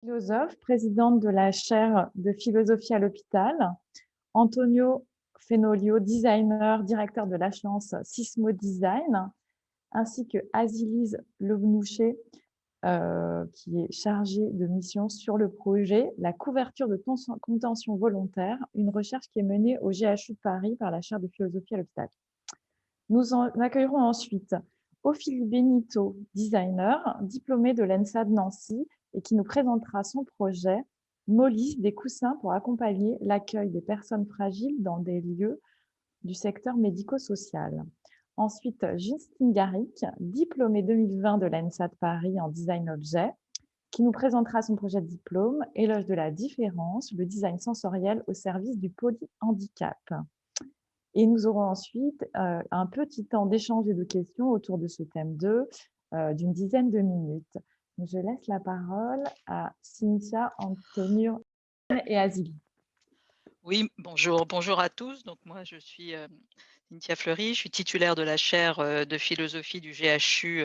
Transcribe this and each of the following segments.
Philosophe, présidente de la chaire de philosophie à l'hôpital, Antonio Fenolio, designer, directeur de l'agence Sismo Design, ainsi que Azilise Levnouché, qui est chargée de mission sur le projet La couverture de contention volontaire, une recherche qui est menée au GHU de Paris par la chaire de philosophie à l'hôpital. Nous accueillerons ensuite Ophélie Benito, designer, diplômée de l'ENSA de Nancy et qui nous présentera son projet Mollis, des coussins pour accompagner l'accueil des personnes fragiles dans des lieux du secteur médico-social. Ensuite, Justine Garrick, diplômée 2020 de l'ENSA de Paris en design objet, qui nous présentera son projet de diplôme Éloge de la différence, le design sensoriel au service du polyhandicap. Et nous aurons ensuite un petit temps d'échange et de questions autour de ce thème 2 d'une dizaine de minutes. Je laisse la parole à Cynthia, Antonio et Azili. Oui, bonjour à tous. Donc moi, je suis Cynthia Fleury, je suis titulaire de la chaire de philosophie du GHU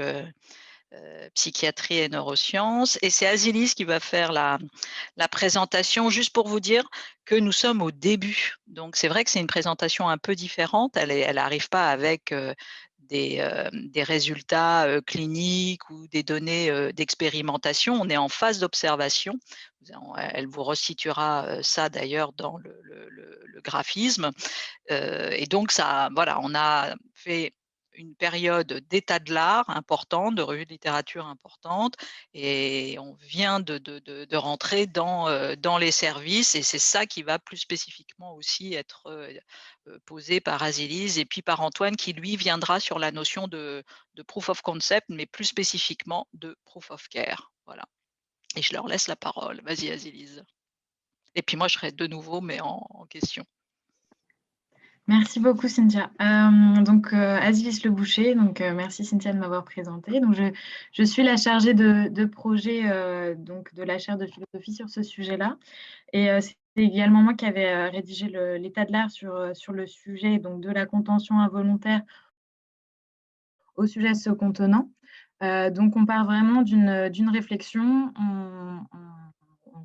psychiatrie et neurosciences. Et c'est Azilis qui va faire la présentation, juste pour vous dire que nous sommes au début. Donc c'est vrai que c'est une présentation un peu différente. Elle n'arrive pas avec des résultats cliniques ou des données d'expérimentation. On est en phase d'observation. Elle vous resituera ça d'ailleurs dans le graphisme. Et donc ça, voilà, on a fait une période d'état de l'art importante, de revue de littérature importante, et on vient de rentrer dans les services, et c'est ça qui va plus spécifiquement aussi être posé par Azilise et puis par Antoine, qui lui viendra sur la notion de proof of concept, mais plus spécifiquement de proof of care. Voilà. Et je leur laisse la parole. Vas-y, Azilise. Et puis moi, je serai de nouveau, mais en question. Merci beaucoup, Cynthia. Azilis Le Boucher, merci Cynthia de m'avoir présentée. Donc, je suis la chargée de projet de la chaire de philosophie sur ce sujet-là. Et c'est également moi qui avais rédigé l'état de l'art sur le sujet donc, de la contention involontaire au sujet de ce contenant. Donc, on part vraiment d'une réflexion, on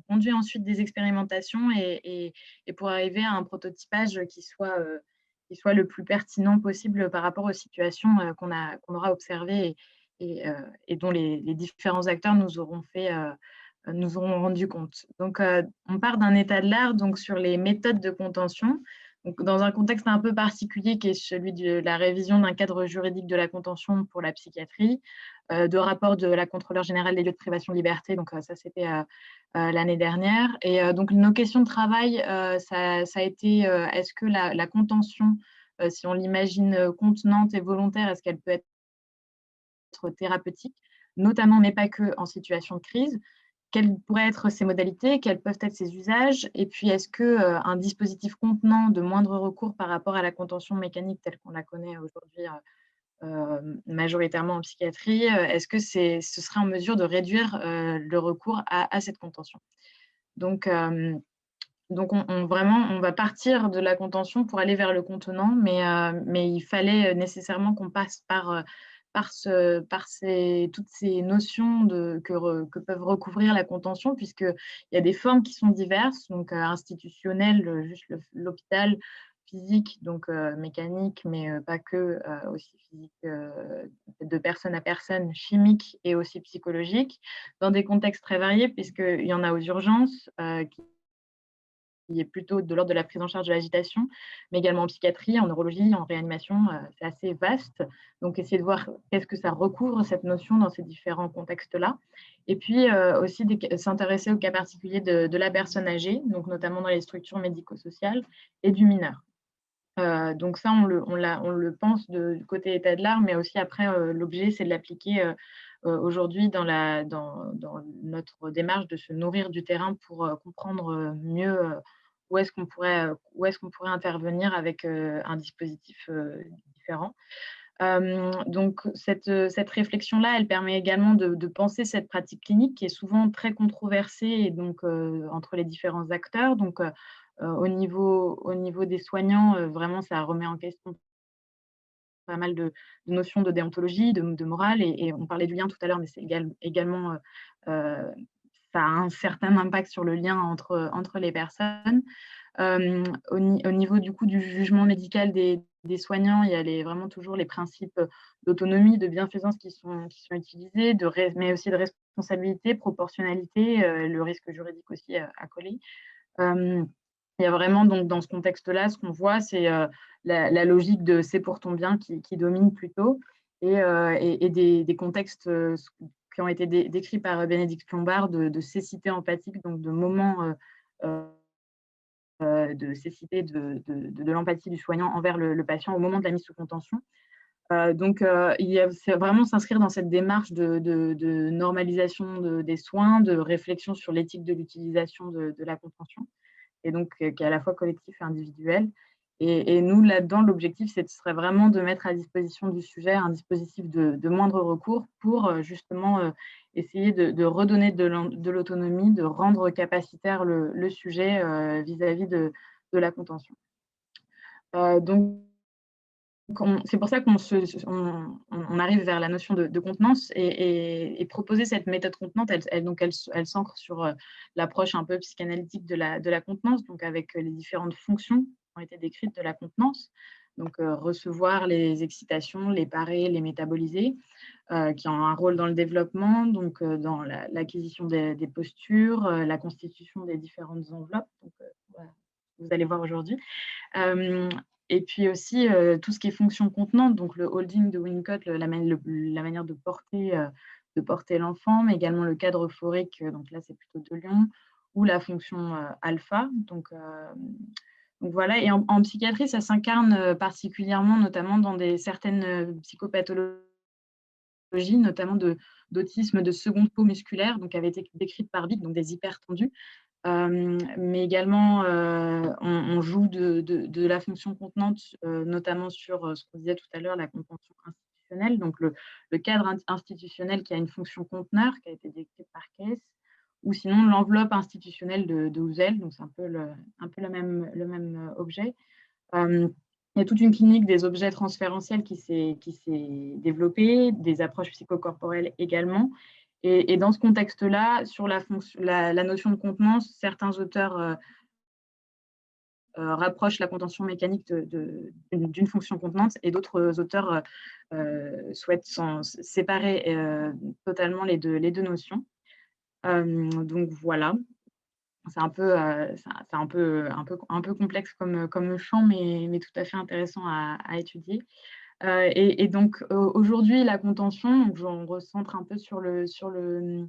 conduit ensuite des expérimentations et pour arriver à un prototypage qui soit le plus pertinent possible par rapport aux situations qu'on aura observées et dont les différents acteurs nous auront rendu compte. Donc, on part d'un état de l'art sur les méthodes de contention. Donc, dans un contexte un peu particulier qui est celui de la révision d'un cadre juridique de la contention pour la psychiatrie, de rapport de la contrôleure générale des lieux de privation de liberté, donc ça c'était l'année dernière. Et donc nos questions de travail, ça a été est-ce que la contention, si on l'imagine contenante et volontaire, est-ce qu'elle peut être thérapeutique, notamment mais pas que en situation de crise? Quelles pourraient être ses modalités, quels peuvent être ses usages, et puis est-ce qu'un dispositif contenant de moindre recours par rapport à la contention mécanique telle qu'on la connaît aujourd'hui majoritairement en psychiatrie, est-ce que ce serait en mesure de réduire le recours à cette contention? Donc, vraiment, on va partir de la contention pour aller vers le contenant, mais il fallait nécessairement qu'on passe toutes ces notions que peuvent recouvrir la contention, puisqu'il y a des formes qui sont diverses, donc institutionnelles, juste l'hôpital, physique, donc mécanique, mais pas que, aussi physique, de personne à personne, chimique et aussi psychologique, dans des contextes très variés, puisqu'il y en a aux urgences, qui est plutôt de l'ordre de la prise en charge de l'agitation, mais également en psychiatrie, en neurologie, en réanimation, c'est assez vaste. Donc essayer de voir qu'est-ce que ça recouvre cette notion dans ces différents contextes-là. Et puis aussi s'intéresser au cas particulier de la personne âgée, donc notamment dans les structures médico-sociales, et du mineur. Donc ça, on le pense du côté état de l'art, mais aussi après, l'objet, c'est de l'appliquer aujourd'hui dans notre démarche de se nourrir du terrain pour comprendre mieux où est-ce qu'on pourrait intervenir avec un dispositif différent. Donc cette réflexion-là, elle permet également de penser cette pratique clinique qui est souvent très controversée et donc entre les différents acteurs. Donc au niveau des soignants, vraiment ça remet en question pas mal de notions de déontologie, de morale et on parlait du lien tout à l'heure, mais c'est également ça a un certain impact sur le lien entre les personnes. Au niveau du coup du jugement médical des soignants, il y a vraiment toujours les principes d'autonomie, de bienfaisance qui sont utilisés, mais aussi de responsabilité, proportionnalité, le risque juridique aussi à coller. Il y a vraiment donc dans ce contexte-là, ce qu'on voit, c'est la logique de «c'est pour ton bien» qui domine plutôt et des contextes qui ont été décrits par Bénédicte Plombard de cécité empathique, donc de moments de cécité de l'empathie du soignant envers le patient au moment de la mise sous contention. C'est vraiment s'inscrire dans cette démarche de normalisation des soins, de réflexion sur l'éthique de l'utilisation de la contention, et donc qui est à la fois collectif et individuel. Et nous, là-dedans, l'objectif, ce serait vraiment de mettre à disposition du sujet un dispositif de moindre recours pour justement essayer de redonner de l'autonomie, de rendre capacitaire le sujet vis-à-vis de la contention. Donc, c'est pour ça qu'on arrive vers la notion de contenance et proposer cette méthode contenante, elle s'ancre sur l'approche un peu psychanalytique de la contenance, donc avec les différentes fonctions qui ont été décrites de la contenance. Donc, recevoir les excitations, les parer, les métaboliser, qui ont un rôle dans le développement, donc dans l'acquisition des postures, la constitution des différentes enveloppes, donc, voilà, vous allez voir aujourd'hui. Et puis aussi tout ce qui est fonction contenante, donc le holding de Winnicott, la manière de porter l'enfant, mais également le cadre euphorique, donc là c'est plutôt de Lyon, ou la fonction alpha. Donc voilà, et en psychiatrie, ça s'incarne particulièrement, notamment dans certaines psychopathologies, notamment d'autisme de seconde peau musculaire, donc qui avait été décrite par Bick, donc des hypertendus. Mais également, on joue de la fonction contenante, notamment sur ce qu'on disait tout à l'heure, la contention institutionnelle, donc le cadre institutionnel qui a une fonction conteneur, qui a été décrit par Keyes, ou sinon l'enveloppe institutionnelle de Houzel, donc c'est un peu le même objet. Il y a toute une clinique des objets transférentiels qui s'est développée, des approches psychocorporelles également. Et dans ce contexte-là, sur la notion de contenance, certains auteurs rapprochent la contention mécanique d'une fonction contenante, et d'autres auteurs souhaitent séparer totalement les deux notions. Donc voilà, c'est un peu complexe comme champ, mais tout à fait intéressant à étudier. Et donc aujourd'hui, la contention, donc on recentre un peu sur le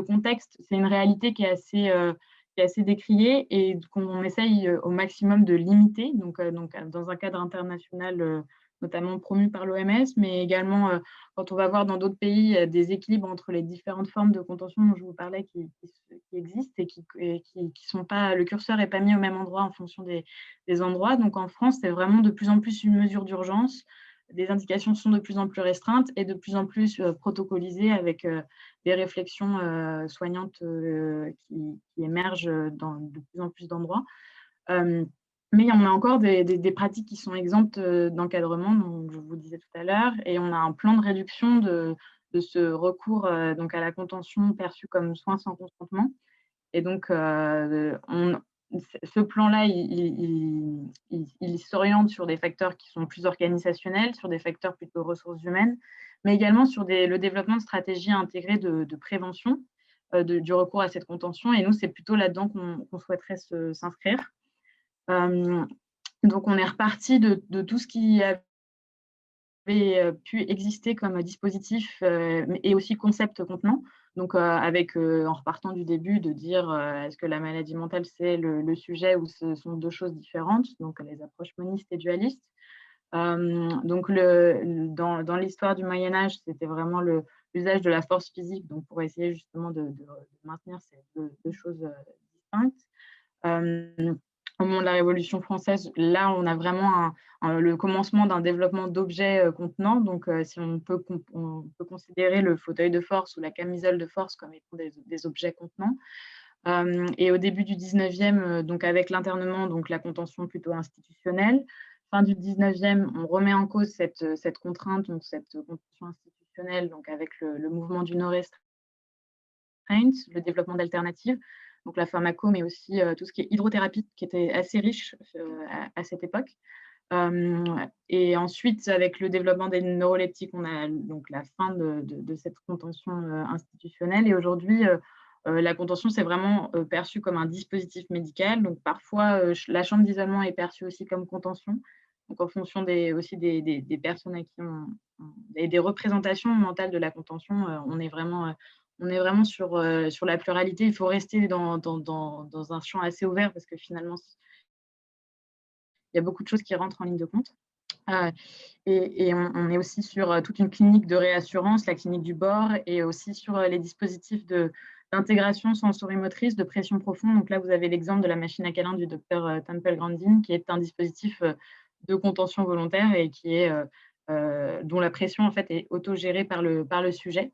contexte, c'est une réalité qui est assez décriée et qu'on essaye au maximum de limiter, donc dans un cadre international notamment promu par l'OMS, mais également quand on va voir dans d'autres pays des équilibres entre les différentes formes de contention dont je vous parlais qui existent et qui sont pas, le curseur n'est pas mis au même endroit en fonction des endroits. Donc en France, c'est vraiment de plus en plus une mesure d'urgence. Des indications sont de plus en plus restreintes et de plus en plus protocolisées, avec des réflexions soignantes qui émergent dans de plus en plus d'endroits. Mais on a encore des pratiques qui sont exemptes d'encadrement, donc je vous disais tout à l'heure, et on a un plan de réduction de ce recours donc à la contention perçue comme soin sans consentement. Et donc, ce plan-là, il s'oriente sur des facteurs qui sont plus organisationnels, sur des facteurs plutôt ressources humaines, mais également sur le développement de stratégies intégrées de prévention du recours à cette contention. Et nous, c'est plutôt là-dedans qu'on souhaiterait s'inscrire. Donc, on est reparti de tout ce qui avait pu exister comme dispositif et aussi concept contenant. Donc, en repartant du début, de dire est-ce que la maladie mentale, c'est le sujet ou ce sont deux choses différentes, donc les approches monistes et dualistes. Donc, dans l'histoire du Moyen-Âge, c'était vraiment l'usage de la force physique, donc pour essayer justement de maintenir ces deux choses distinctes. Au moment de la Révolution française, là, on a vraiment le commencement d'un développement d'objets contenants. Donc, si on peut considérer le fauteuil de force ou la camisole de force comme étant des objets contenants. Et au début du 19e, donc avec l'internement, donc la contention plutôt institutionnelle. Fin du 19e, on remet en cause cette contrainte, donc cette contention institutionnelle, donc avec le mouvement du non-restreint science, le développement d'alternatives, donc la pharmaco, mais aussi tout ce qui est hydrothérapie, qui était assez riche à cette époque. Et ensuite, avec le développement des neuroleptiques, on a donc la fin de cette contention institutionnelle. Et aujourd'hui, la contention, c'est vraiment perçu comme un dispositif médical. Donc parfois, la chambre d'isolement est perçue aussi comme contention. Donc en fonction aussi des personnes à qui et des représentations mentales de la contention, on est vraiment sur la pluralité. Il faut rester dans un champ assez ouvert parce que finalement, il y a beaucoup de choses qui rentrent en ligne de compte. Et on est aussi sur toute une clinique de réassurance, la clinique du bord, et aussi sur les dispositifs d'intégration sensorimotrice, de pression profonde. Donc là, vous avez l'exemple de la machine à câlin du docteur Temple Grandin, qui est un dispositif de contention volontaire et dont la pression en fait, est autogérée par le sujet.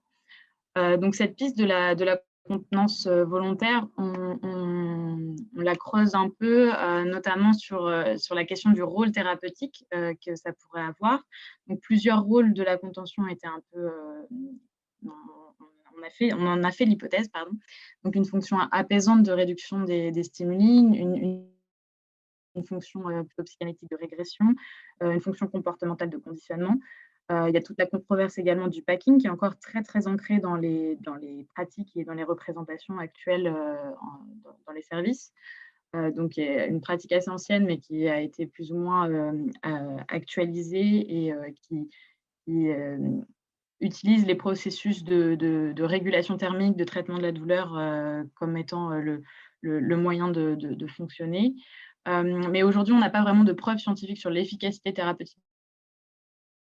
Donc cette piste de la contenance volontaire, on la creuse un peu, notamment sur la question du rôle thérapeutique que ça pourrait avoir. Donc plusieurs rôles de la contention étaient un peu… on en a fait l'hypothèse, pardon. Donc une fonction apaisante de réduction des stimuli, une fonction plutôt psychanalytique de régression, une fonction comportementale de conditionnement. Il y a toute la controverse également du packing qui est encore très, très ancrée dans les pratiques et dans les représentations actuelles dans les services. Donc, il y a une pratique assez ancienne, mais qui a été plus ou moins actualisée et qui utilise les processus de régulation thermique, de traitement de la douleur comme étant le moyen de fonctionner. Mais aujourd'hui, on n'a pas vraiment de preuves scientifiques sur l'efficacité thérapeutique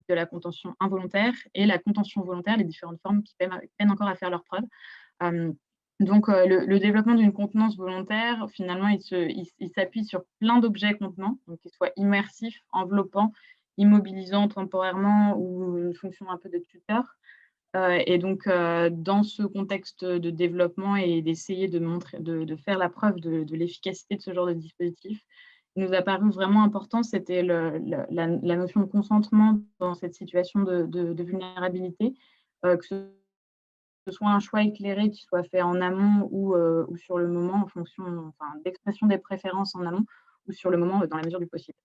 de la contention involontaire et la contention volontaire, les différentes formes qui peinent encore à faire leurs preuves. Donc, le développement d'une contenance volontaire, finalement, il s'appuie sur plein d'objets contenants, donc qu'ils soient immersifs, enveloppants, immobilisants temporairement ou une fonction un peu de tuteur. Et donc, dans ce contexte de développement et d'essayer de faire la preuve de l'efficacité de ce genre de dispositif, il nous a paru vraiment important, c'était la notion de consentement dans cette situation de vulnérabilité, que ce soit un choix éclairé qui soit fait en amont ou sur le moment, en fonction d'expression des préférences en amont ou sur le moment, dans la mesure du possible.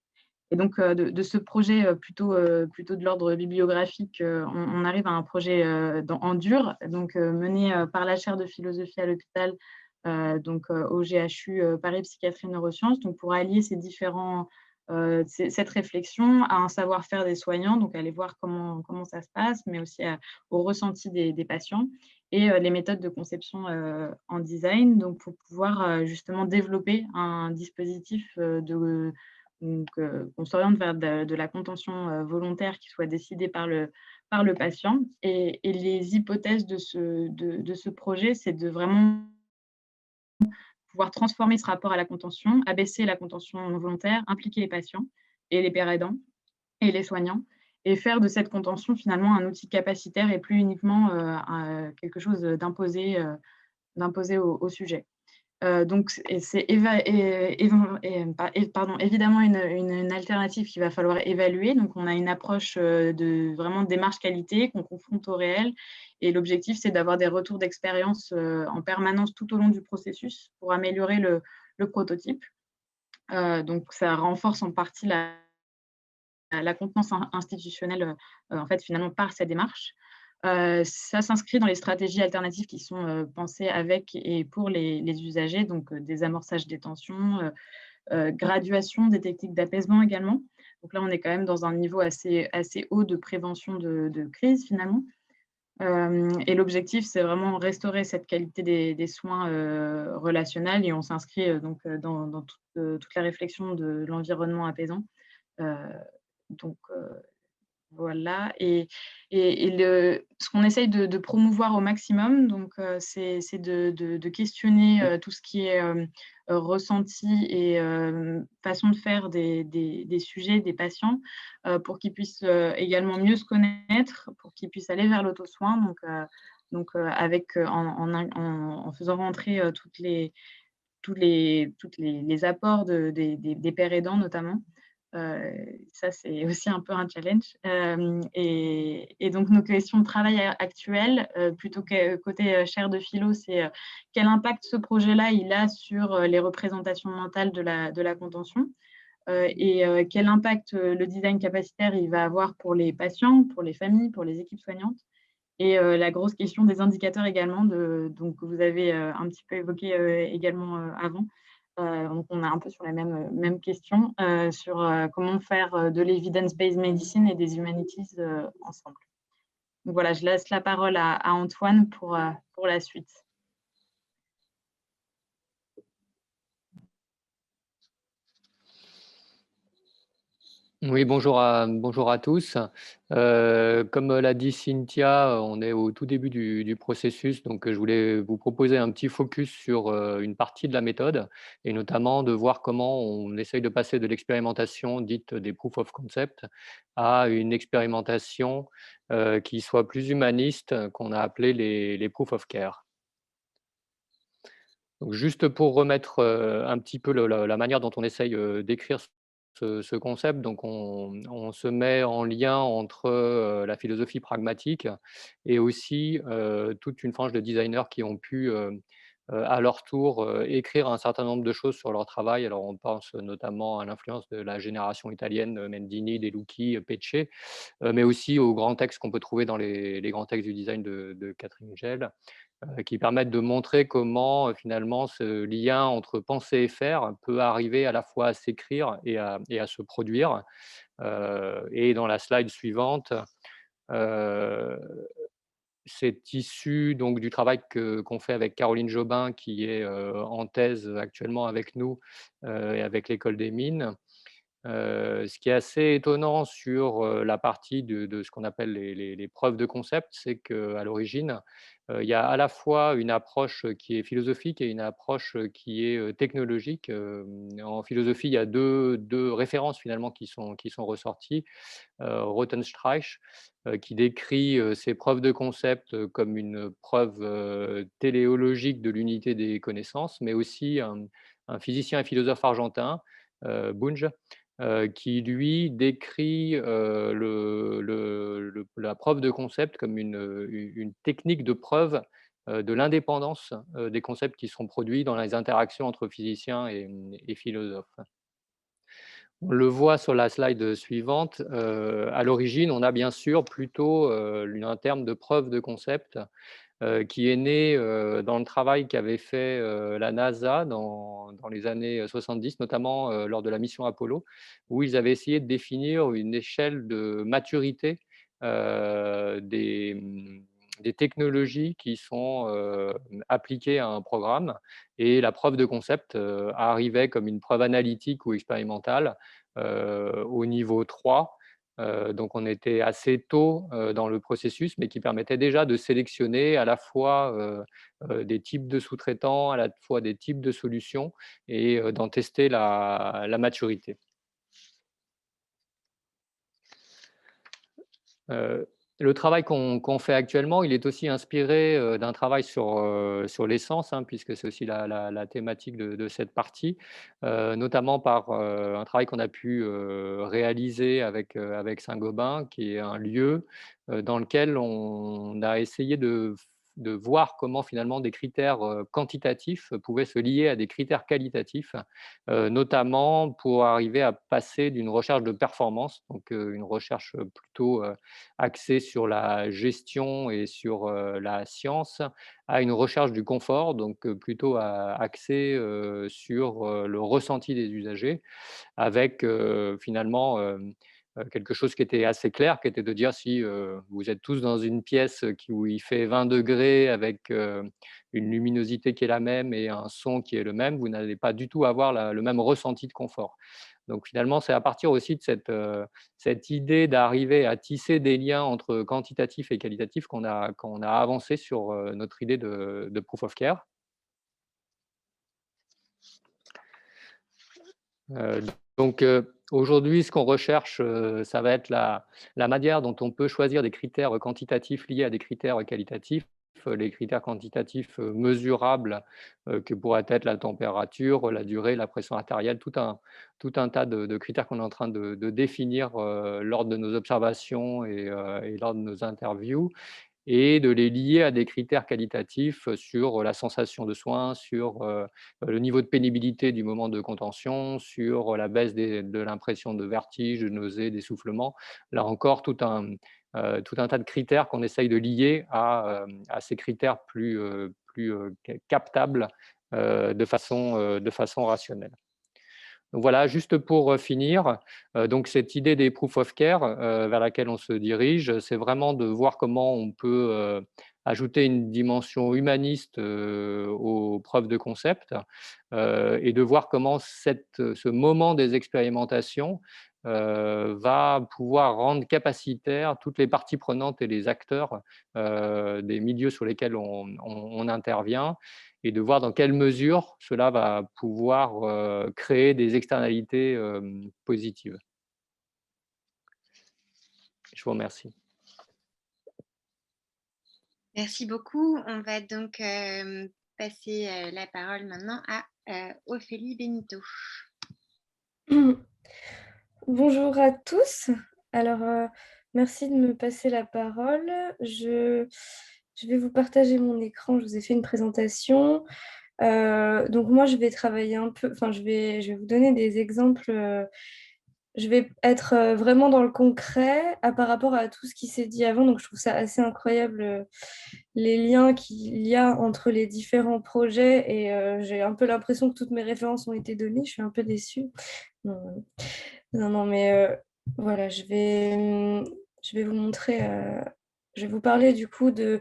Et donc, de ce projet plutôt de l'ordre bibliographique, on arrive à un projet en dur, donc mené par la chaire de philosophie à l'hôpital, donc au GHU Paris Psychiatrie Neurosciences, donc pour allier cette réflexion à un savoir-faire des soignants, donc aller voir comment ça se passe, mais aussi au ressenti des patients et les méthodes de conception en design, donc pour pouvoir justement développer un dispositif on s'oriente vers de la contention volontaire qui soit décidée par le patient. Et les hypothèses de ce projet, c'est de vraiment pouvoir transformer ce rapport à la contention, abaisser la contention volontaire, impliquer les patients et les pairs aidants et les soignants, et faire de cette contention finalement un outil capacitaire et plus uniquement quelque chose d'imposé au sujet. Donc, c'est évidemment une alternative qu'il va falloir évaluer. Donc, on a une approche de vraiment démarche qualité qu'on confronte au réel. Et l'objectif, c'est d'avoir des retours d'expérience en permanence tout au long du processus pour améliorer le prototype. Donc, ça renforce en partie la contenance institutionnelle, en fait, finalement, par cette démarche. Ça s'inscrit dans les stratégies alternatives qui sont pensées avec et pour les usagers, donc désamorçage des tensions, graduation des techniques d'apaisement également. Donc là, on est quand même dans un niveau assez haut de prévention de crise finalement. Et l'objectif, c'est vraiment restaurer cette qualité des soins relationnels, et on s'inscrit donc dans toute la réflexion de l'environnement apaisant. Donc, voilà, et ce qu'on essaye de promouvoir au maximum, donc c'est de questionner tout ce qui est ressenti et façon de faire des sujets, des patients, pour qu'ils puissent également mieux se connaître, pour qu'ils puissent aller vers l'auto-soin, en faisant rentrer tous les apports des pairs aidants notamment. Ça, c'est aussi un peu un challenge. Et donc, nos questions de travail actuelles, plutôt que côté chaire de philo, c'est quel impact ce projet-là il a sur les représentations mentales de la contention et quel impact le design capacitaire il va avoir pour les patients, pour les familles, pour les équipes soignantes. Et la grosse question des indicateurs également, donc, que vous avez un petit peu évoqué également avant. Donc, on est un peu sur la même question sur comment faire de l'evidence-based medicine et des humanities ensemble. Donc voilà, je laisse la parole à Antoine pour la suite. Oui, bonjour à tous. Comme l'a dit Cynthia, on est au tout début du processus, donc je voulais vous proposer un petit focus sur une partie de la méthode, et notamment de voir comment on essaye de passer de l'expérimentation dite des proof of concept à une expérimentation qui soit plus humaniste, qu'on a appelé les proof of care. Donc juste pour remettre un petit peu la manière dont on essaye d'écrire ce concept, donc on se met en lien entre la philosophie pragmatique et aussi toute une frange de designers qui ont pu à leur tour écrire un certain nombre de choses sur leur travail. Alors on pense notamment à l'influence de la génération italienne, Mendini, De Lucchi, Pecce, mais aussi aux grands textes qu'on peut trouver dans les grands textes du design de Catherine Gell, qui permettent de montrer comment finalement ce lien entre penser et faire peut arriver à la fois à s'écrire et à se produire. Et dans la slide suivante, c'est issu donc du travail qu'on fait avec Caroline Jobin, qui est en thèse actuellement avec nous et avec l'École des Mines. Ce qui est assez étonnant sur la partie de ce qu'on appelle les preuves de concept, c'est qu'à l'origine, il y a à la fois une approche qui est philosophique et une approche qui est technologique. En philosophie, il y a deux références finalement qui sont ressorties. Rothenstreich, qui décrit ces preuves de concept comme une preuve téléologique de l'unité des connaissances, mais aussi un physicien et philosophe argentin, Bunge, qui lui décrit la preuve de concept comme une technique de preuve de l'indépendance des concepts qui sont produits dans les interactions entre physiciens et philosophes. On le voit sur la slide suivante. À l'origine, on a bien sûr plutôt un terme de preuve de concept qui est né dans le travail qu'avait fait la NASA dans les années 70, notamment lors de la mission Apollo, où ils avaient essayé de définir une échelle de maturité des technologies qui sont appliquées à un programme. Et la preuve de concept arrivait comme une preuve analytique ou expérimentale au niveau 3. Donc on était assez tôt dans le processus, mais qui permettait déjà de sélectionner à la fois des types de sous-traitants, à la fois des types de solutions, et d'en tester la maturité. Le travail qu'on fait actuellement, il est aussi inspiré d'un travail sur l'essence, hein, puisque c'est aussi la thématique de cette partie, notamment par un travail qu'on a pu réaliser avec Saint-Gobain, qui est un lieu dans lequel on a essayé de voir comment finalement des critères quantitatifs pouvaient se lier à des critères qualitatifs, notamment pour arriver à passer d'une recherche de performance, donc une recherche plutôt axée sur la gestion et sur la science, à une recherche du confort, donc plutôt axée sur le ressenti des usagers, avec finalement quelque chose qui était assez clair, qui était de dire si vous êtes tous dans une pièce où il fait 20 degrés avec une luminosité qui est la même et un son qui est le même, vous n'allez pas du tout avoir le même ressenti de confort. Donc finalement, c'est à partir aussi de cette idée d'arriver à tisser des liens entre quantitatif et qualitatif qu'on a avancé sur notre idée de proof of care. Donc aujourd'hui, ce qu'on recherche, ça va être la manière dont on peut choisir des critères quantitatifs liés à des critères qualitatifs qualitatifs, les critères quantitatifs mesurables que pourraient être la température, la durée, la pression artérielle, tout un tas de critères qu'on est en train de définir lors de nos observations et lors de nos interviews, et de les lier à des critères qualitatifs sur la sensation de soin, sur le niveau de pénibilité du moment de contention, sur la baisse de l'impression de vertige, de nausée, d'essoufflement. Là encore, tout un tas de critères qu'on essaye de lier à ces critères plus captables de façon rationnelle. Donc voilà, juste pour finir, donc cette idée des proof of care vers laquelle on se dirige, c'est vraiment de voir comment on peut ajouter une dimension humaniste aux preuves de concept, et de voir comment ce moment des expérimentations va pouvoir rendre capacitaires toutes les parties prenantes et les acteurs des milieux sur lesquels on intervient, et de voir dans quelle mesure cela va pouvoir créer des externalités positives. Je vous remercie. Merci beaucoup. On va donc passer la parole maintenant à Ophélie Benito. Bonjour à tous. Alors, merci de me passer la parole. Je vais vous partager mon écran. Je vous ai fait une présentation. Donc moi, je vais travailler un peu, enfin, je vais vous donner des exemples. Je vais être vraiment dans le concret par rapport à tout ce qui s'est dit avant. Donc je trouve ça assez incroyable, les liens qu'il y a entre les différents projets, et j'ai un peu l'impression que toutes mes références ont été données. Je suis un peu déçue. Non, non, mais voilà, je vais vous montrer, je vais vous parler du coup de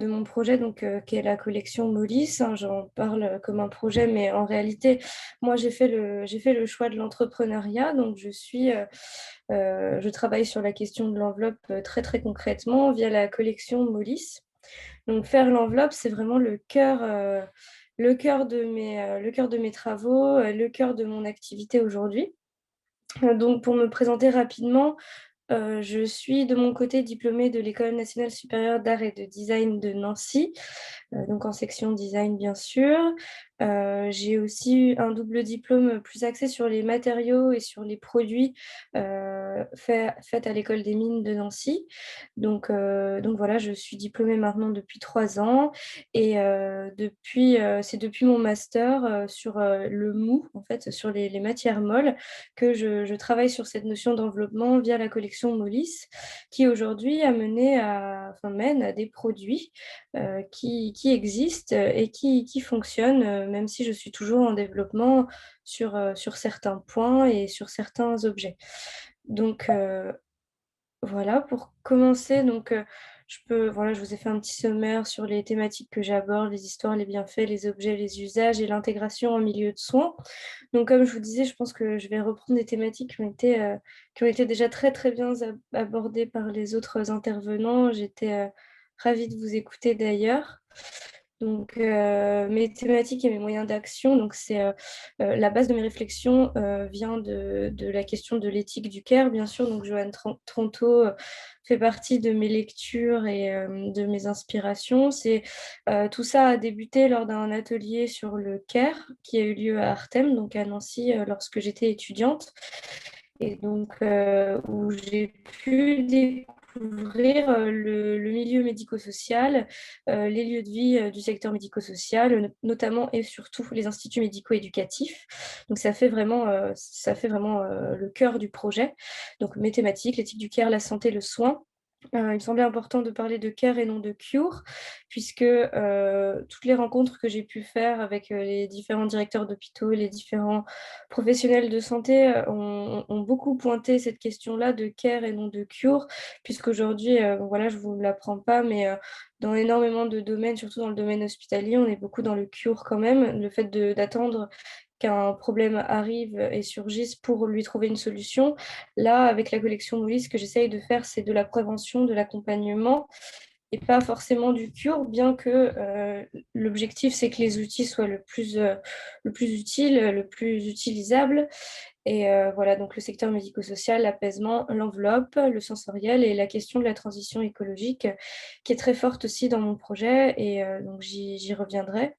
mon projet, donc, qui est la collection Molis, hein. J'en parle comme un projet, mais en réalité, moi, j'ai fait le choix de l'entrepreneuriat. Donc, je travaille sur la question de l'enveloppe très, très concrètement via la collection Molis. Donc, faire l'enveloppe, c'est vraiment le cœur de mes travaux, le cœur de mon activité aujourd'hui. Donc, pour me présenter rapidement, je suis de mon côté diplômée de l'École nationale supérieure d'art et de design de Nancy, donc en section design bien sûr. J'ai aussi eu un double diplôme plus axé sur les matériaux et sur les produits faits à l'École des mines de Nancy. Donc voilà, je suis diplômée maintenant depuis 3 ans, et c'est depuis mon master sur le mou, en fait, sur les matières molles, que je travaille sur cette notion d'enveloppement via la collection Molis, qui aujourd'hui mène à des produits qui existent et qui fonctionnent, même si je suis toujours en développement sur certains points et sur certains objets. Donc voilà, pour commencer, donc, je vous ai fait un petit sommaire sur les thématiques que j'aborde, les histoires, les bienfaits, les objets, les usages et l'intégration en milieu de soins. Donc, comme je vous disais, je pense que je vais reprendre des thématiques qui ont été déjà très, très bien abordées par les autres intervenants. J'étais ravie de vous écouter d'ailleurs. Donc, mes thématiques et mes moyens d'action, donc la base de mes réflexions vient de la question de l'éthique du care, bien sûr. Donc, Joanne Tronto fait partie de mes lectures et de mes inspirations. Tout ça a débuté lors d'un atelier sur le care qui a eu lieu à Artem, donc à Nancy, lorsque j'étais étudiante. Et donc, où j'ai pu découvrir le milieu médico-social, les lieux de vie du secteur médico-social, notamment et surtout les instituts médico-éducatifs. Donc, ça fait vraiment le cœur du projet. Donc, mes thématiques, l'éthique du care, la santé, le soin. Il me semblait important de parler de care et non de cure, puisque toutes les rencontres que j'ai pu faire avec les différents directeurs d'hôpitaux, les différents professionnels de santé ont beaucoup pointé cette question-là de care et non de cure, puisqu'aujourd'hui, voilà, je ne vous l'apprends pas, mais dans énormément de domaines, surtout dans le domaine hospitalier, on est beaucoup dans le cure quand même, le fait d'attendre qu'un problème arrive et surgisse pour lui trouver une solution. Là, avec la collection Molis, ce que j'essaye de faire, c'est de la prévention, de l'accompagnement. et pas forcément du cure, bien que l'objectif, c'est que les outils soient le plus utile, le plus utilisable. Et voilà, donc le secteur médico-social, l'apaisement, l'enveloppe, le sensoriel et la question de la transition écologique, qui est très forte aussi dans mon projet, et donc j'y reviendrai.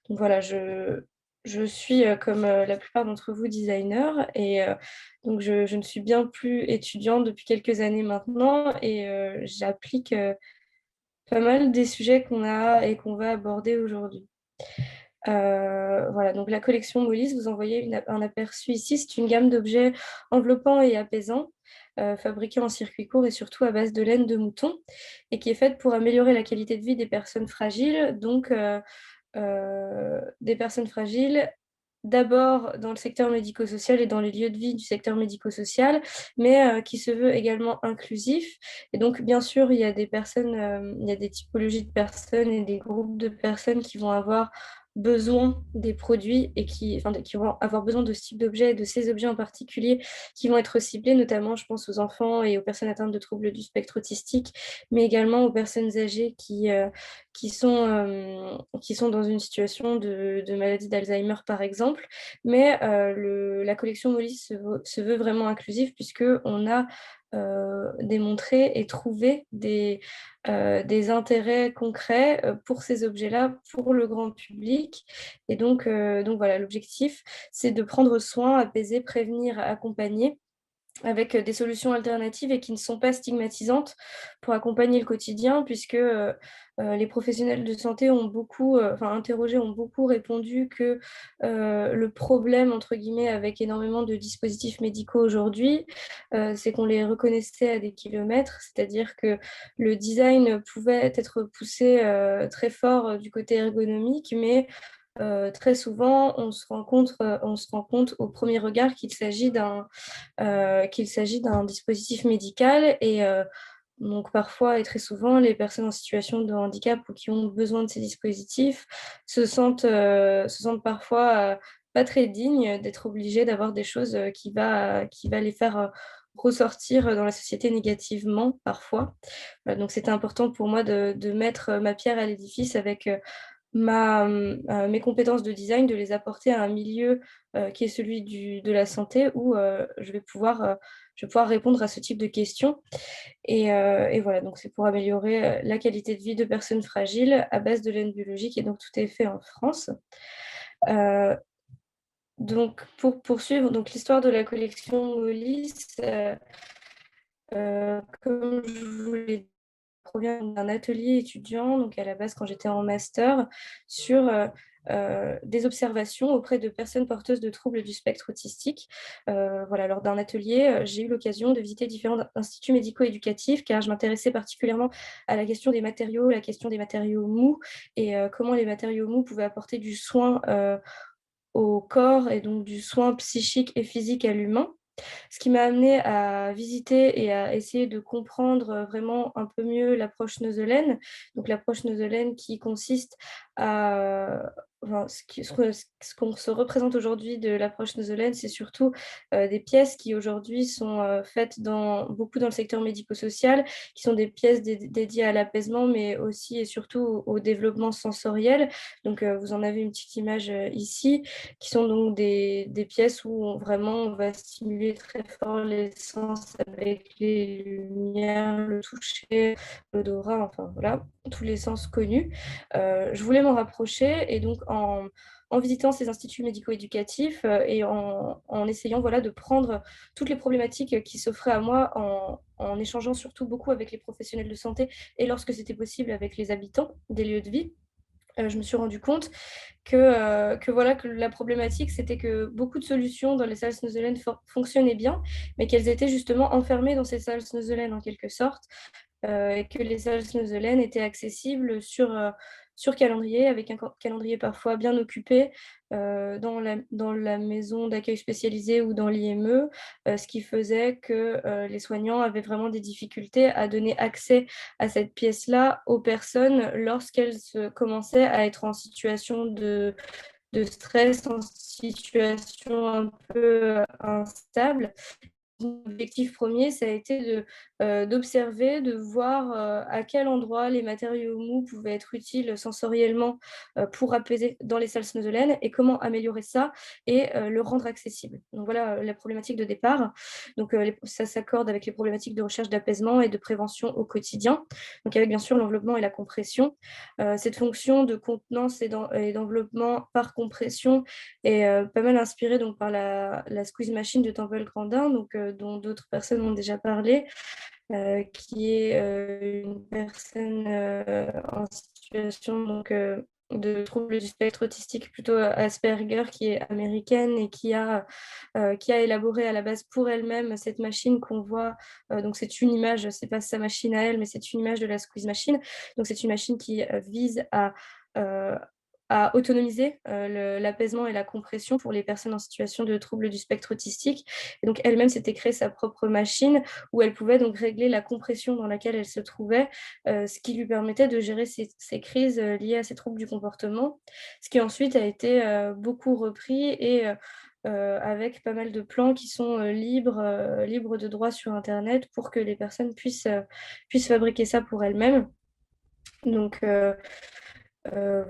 Donc voilà, je suis, comme la plupart d'entre vous, designer, et donc je ne suis bien plus étudiante depuis quelques années maintenant, et j'applique pas mal des sujets qu'on a et qu'on va aborder aujourd'hui. Voilà, donc la collection Molis, vous en voyez un aperçu ici. C'est une gamme d'objets enveloppants et apaisants, fabriqués en circuit court et surtout à base de laine de mouton, et qui est faite pour améliorer la qualité de vie des personnes fragiles. Donc, des personnes fragiles, d'abord dans le secteur médico-social et dans les lieux de vie du secteur médico-social, mais qui se veut également inclusif. Et donc, bien sûr, il y a des personnes, il y a des typologies de personnes et des groupes de personnes qui vont avoir besoin des produits et qui vont avoir besoin de ce type d'objets et de ces objets en particulier qui vont être ciblés, notamment, je pense aux enfants et aux personnes atteintes de troubles du spectre autistique, mais également aux personnes âgées qui sont dans une situation de maladie d'Alzheimer, par exemple. Mais la collection Molly se veut vraiment inclusive, puisqu'on a démontré et trouvé des intérêts concrets pour ces objets-là, pour le grand public. Et donc voilà, l'objectif, c'est de prendre soin, apaiser, prévenir, accompagner, avec des solutions alternatives et qui ne sont pas stigmatisantes pour accompagner le quotidien, puisque les professionnels de santé ont beaucoup, interrogés, ont beaucoup répondu que le problème, entre guillemets, avec énormément de dispositifs médicaux aujourd'hui, c'est qu'on les reconnaissait à des kilomètres, c'est-à-dire que le design pouvait être poussé très fort du côté ergonomique, mais très souvent, on se rend compte au premier regard qu'il s'agit d'un dispositif médical, et donc parfois et très souvent, les personnes en situation de handicap ou qui ont besoin de ces dispositifs se sentent parfois pas très dignes d'être obligées d'avoir des choses qui va les faire ressortir dans la société négativement parfois. Donc c'était important pour moi de mettre ma pierre à l'édifice avec mes compétences de design, de les apporter à un milieu qui est celui de la santé, où je vais pouvoir répondre à ce type de questions. Et voilà, donc c'est pour améliorer la qualité de vie de personnes fragiles à base de laine biologique, et donc tout est fait en France. Donc pour poursuivre, donc l'histoire de la collection Molis, comme je vous l'ai dit, provient d'un atelier étudiant, donc à la base quand j'étais en master, sur des observations auprès de personnes porteuses de troubles du spectre autistique. Voilà, lors d'un atelier, j'ai eu l'occasion de visiter différents instituts médico-éducatifs, car je m'intéressais particulièrement à la question des matériaux, la question des matériaux mous, et comment les matériaux mous pouvaient apporter du soin au corps, et donc du soin psychique et physique à l'humain. Ce qui m'a amené à visiter et à essayer de comprendre vraiment un peu mieux l'approche Nozolaine. Donc l'approche Nozolaine qui consiste à... ce qu'on se représente aujourd'hui de l'approche Nozolaine, c'est surtout des pièces qui aujourd'hui sont faites beaucoup dans le secteur médico-social, qui sont des pièces dédiées à l'apaisement, mais aussi et surtout au développement sensoriel. Donc vous en avez une petite image ici, qui sont donc des pièces où vraiment on va stimuler très fort les sens avec les lumières, le toucher, l'odorat, enfin voilà, tous les sens connus. Je voulais m'en rapprocher, et donc en visitant ces instituts médico-éducatifs et en essayant de prendre toutes les problématiques qui s'offraient à moi, en échangeant surtout beaucoup avec les professionnels de santé, et lorsque c'était possible avec les habitants des lieux de vie, je me suis rendu compte que la problématique, c'était que beaucoup de solutions dans les salles snozelaines fonctionnaient bien, mais qu'elles étaient justement enfermées dans ces salles snozelaines en quelque sorte, et que les salles snozelaines étaient accessibles sur calendrier, avec un calendrier parfois bien occupé dans la maison d'accueil spécialisée ou dans l'IME, ce qui faisait que les soignants avaient vraiment des difficultés à donner accès à cette pièce-là aux personnes lorsqu'elles commençaient à être en situation de stress, en situation un peu instable. L'objectif premier, ça a été d'observer, de voir à quel endroit les matériaux mous pouvaient être utiles sensoriellement pour apaiser dans les salles snozelaines et comment améliorer ça et le rendre accessible. Donc voilà la problématique de départ. Donc ça s'accorde avec les problématiques de recherche d'apaisement et de prévention au quotidien. Donc avec bien sûr l'enveloppement et la compression. Cette fonction de contenance et d'enveloppement par compression est pas mal inspirée donc, par la squeeze machine de Temple Grandin, donc, dont d'autres personnes ont déjà parlé, qui est une personne en situation donc, de troubles du spectre autistique, plutôt Asperger, qui est américaine et qui a élaboré à la base pour elle-même cette machine qu'on voit. Donc c'est une image, c'est pas sa machine à elle, mais c'est une image de la squeeze machine. Donc c'est une machine qui vise à autonomiser l'apaisement et la compression pour les personnes en situation de troubles du spectre autistique. Et donc elle-même s'était créée sa propre machine où elle pouvait donc régler la compression dans laquelle elle se trouvait, ce qui lui permettait de gérer ces crises liées à ces troubles du comportement, ce qui ensuite a été beaucoup repris et avec pas mal de plans qui sont libres de droit sur Internet pour que les personnes puissent fabriquer ça pour elles-mêmes. Donc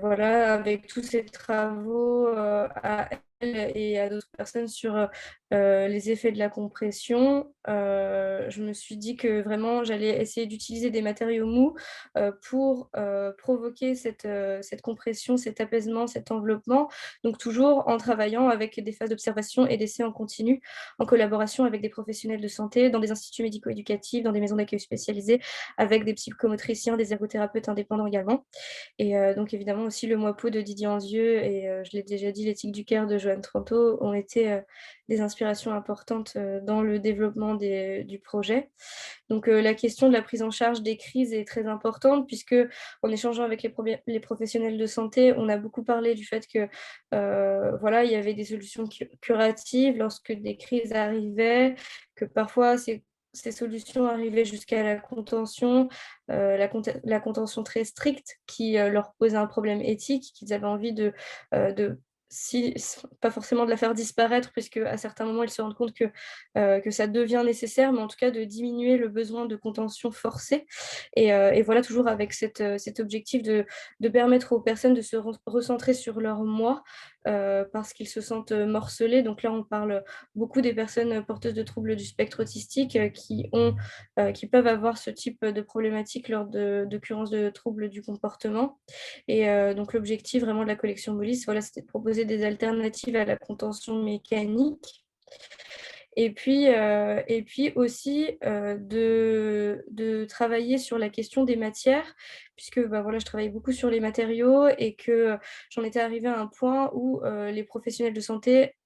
voilà, avec tous ces travaux à elle et à d'autres personnes sur les effets de la compression, je me suis dit que vraiment j'allais essayer d'utiliser des matériaux mous pour provoquer cette compression, cet apaisement, cet enveloppement, donc toujours en travaillant avec des phases d'observation et d'essai en continu, en collaboration avec des professionnels de santé, dans des instituts médico-éducatifs, dans des maisons d'accueil spécialisées, avec des psychomotriciens, des ergothérapeutes indépendants également. Et donc évidemment aussi le Moipo de Didier Anzieux et je l'ai déjà dit, l'éthique du Caire de Joanne Tranto ont été des inspirations importantes dans le développement du projet. Donc la question de la prise en charge des crises est très importante puisque en échangeant avec les professionnels de santé, on a beaucoup parlé du fait que voilà, il y avait des solutions curatives lorsque des crises arrivaient, que parfois ces solutions arrivaient jusqu'à la contention, la contention très stricte qui leur posait un problème éthique, qu'ils avaient envie pas forcément de la faire disparaître, puisque à certains moments, ils se rendent compte que ça devient nécessaire, mais en tout cas de diminuer le besoin de contention forcée. Et voilà, toujours avec cet objectif de permettre aux personnes de se recentrer sur leur moi, parce qu'ils se sentent morcelés. Donc là, on parle beaucoup des personnes porteuses de troubles du spectre autistique qui peuvent avoir ce type de problématique lors d'occurrence de troubles du comportement. Et donc l'objectif vraiment de la collection Molis, voilà, c'était de proposer des alternatives à la contention mécanique. Et puis aussi de travailler sur la question des matières, puisque voilà, je travaillais beaucoup sur les matériaux et que j'en étais arrivée à un point où les professionnels de santé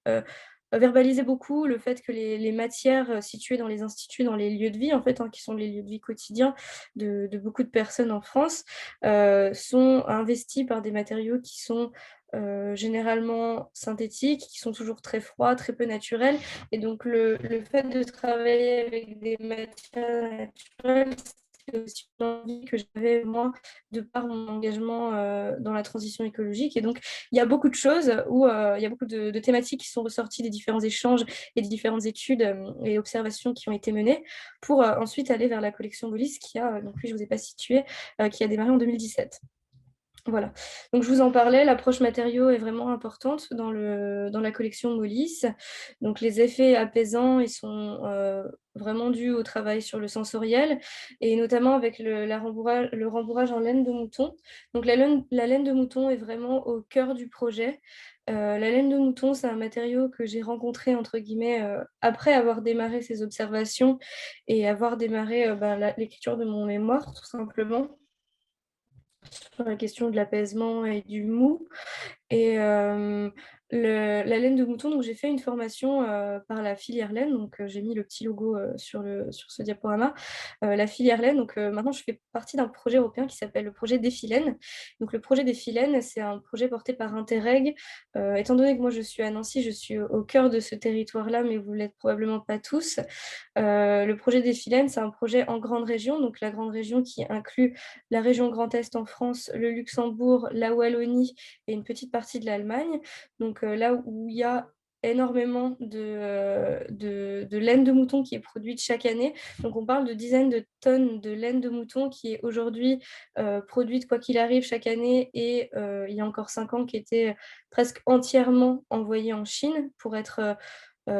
verbalisaient beaucoup le fait que les matières situées dans les instituts, dans les lieux de vie, en fait, qui sont les lieux de vie quotidiens de beaucoup de personnes en France, sont investis par des matériaux qui sont généralement synthétiques, qui sont toujours très froids, très peu naturels. Et donc, le fait de travailler avec des matières naturelles, c'est aussi une envie que j'avais, moi, de par mon engagement dans la transition écologique. Et donc, il y a beaucoup de choses où il y a beaucoup de thématiques qui sont ressorties des différents échanges et des différentes études et observations qui ont été menées pour ensuite aller vers la collection Molis qui a, donc lui, je ne vous ai pas situé, qui a démarré en 2017. Voilà, donc je vous en parlais, l'approche matériaux est vraiment importante dans la collection Molis. Donc les effets apaisants, ils sont vraiment dus au travail sur le sensoriel et notamment avec le rembourrage en laine de mouton. Donc la laine de mouton est vraiment au cœur du projet. La laine de mouton, c'est un matériau que j'ai rencontré, entre guillemets, après avoir démarré ces observations et avoir démarré l'écriture de mon mémoire, tout simplement, sur la question de l'apaisement et du mou. Et la laine de mouton, donc j'ai fait une formation par la filière laine, donc j'ai mis le petit logo sur ce diaporama. La filière laine, donc maintenant je fais partie d'un projet européen qui s'appelle le projet Défilène. Donc le projet Défilène, c'est un projet porté par Interreg. Étant donné que moi je suis à Nancy, je suis au cœur de ce territoire-là, mais vous ne l'êtes probablement pas tous. Le projet Défilène, c'est un projet en grande région, donc la grande région qui inclut la région Grand Est en France, le Luxembourg, la Wallonie et une petite partie de l'Allemagne. Donc là où il y a énormément de laine de mouton qui est produite chaque année. Donc, on parle de dizaines de tonnes de laine de mouton qui est aujourd'hui produite, quoi qu'il arrive, chaque année. Et il y a encore 5 ans, qui était presque entièrement envoyée en Chine pour être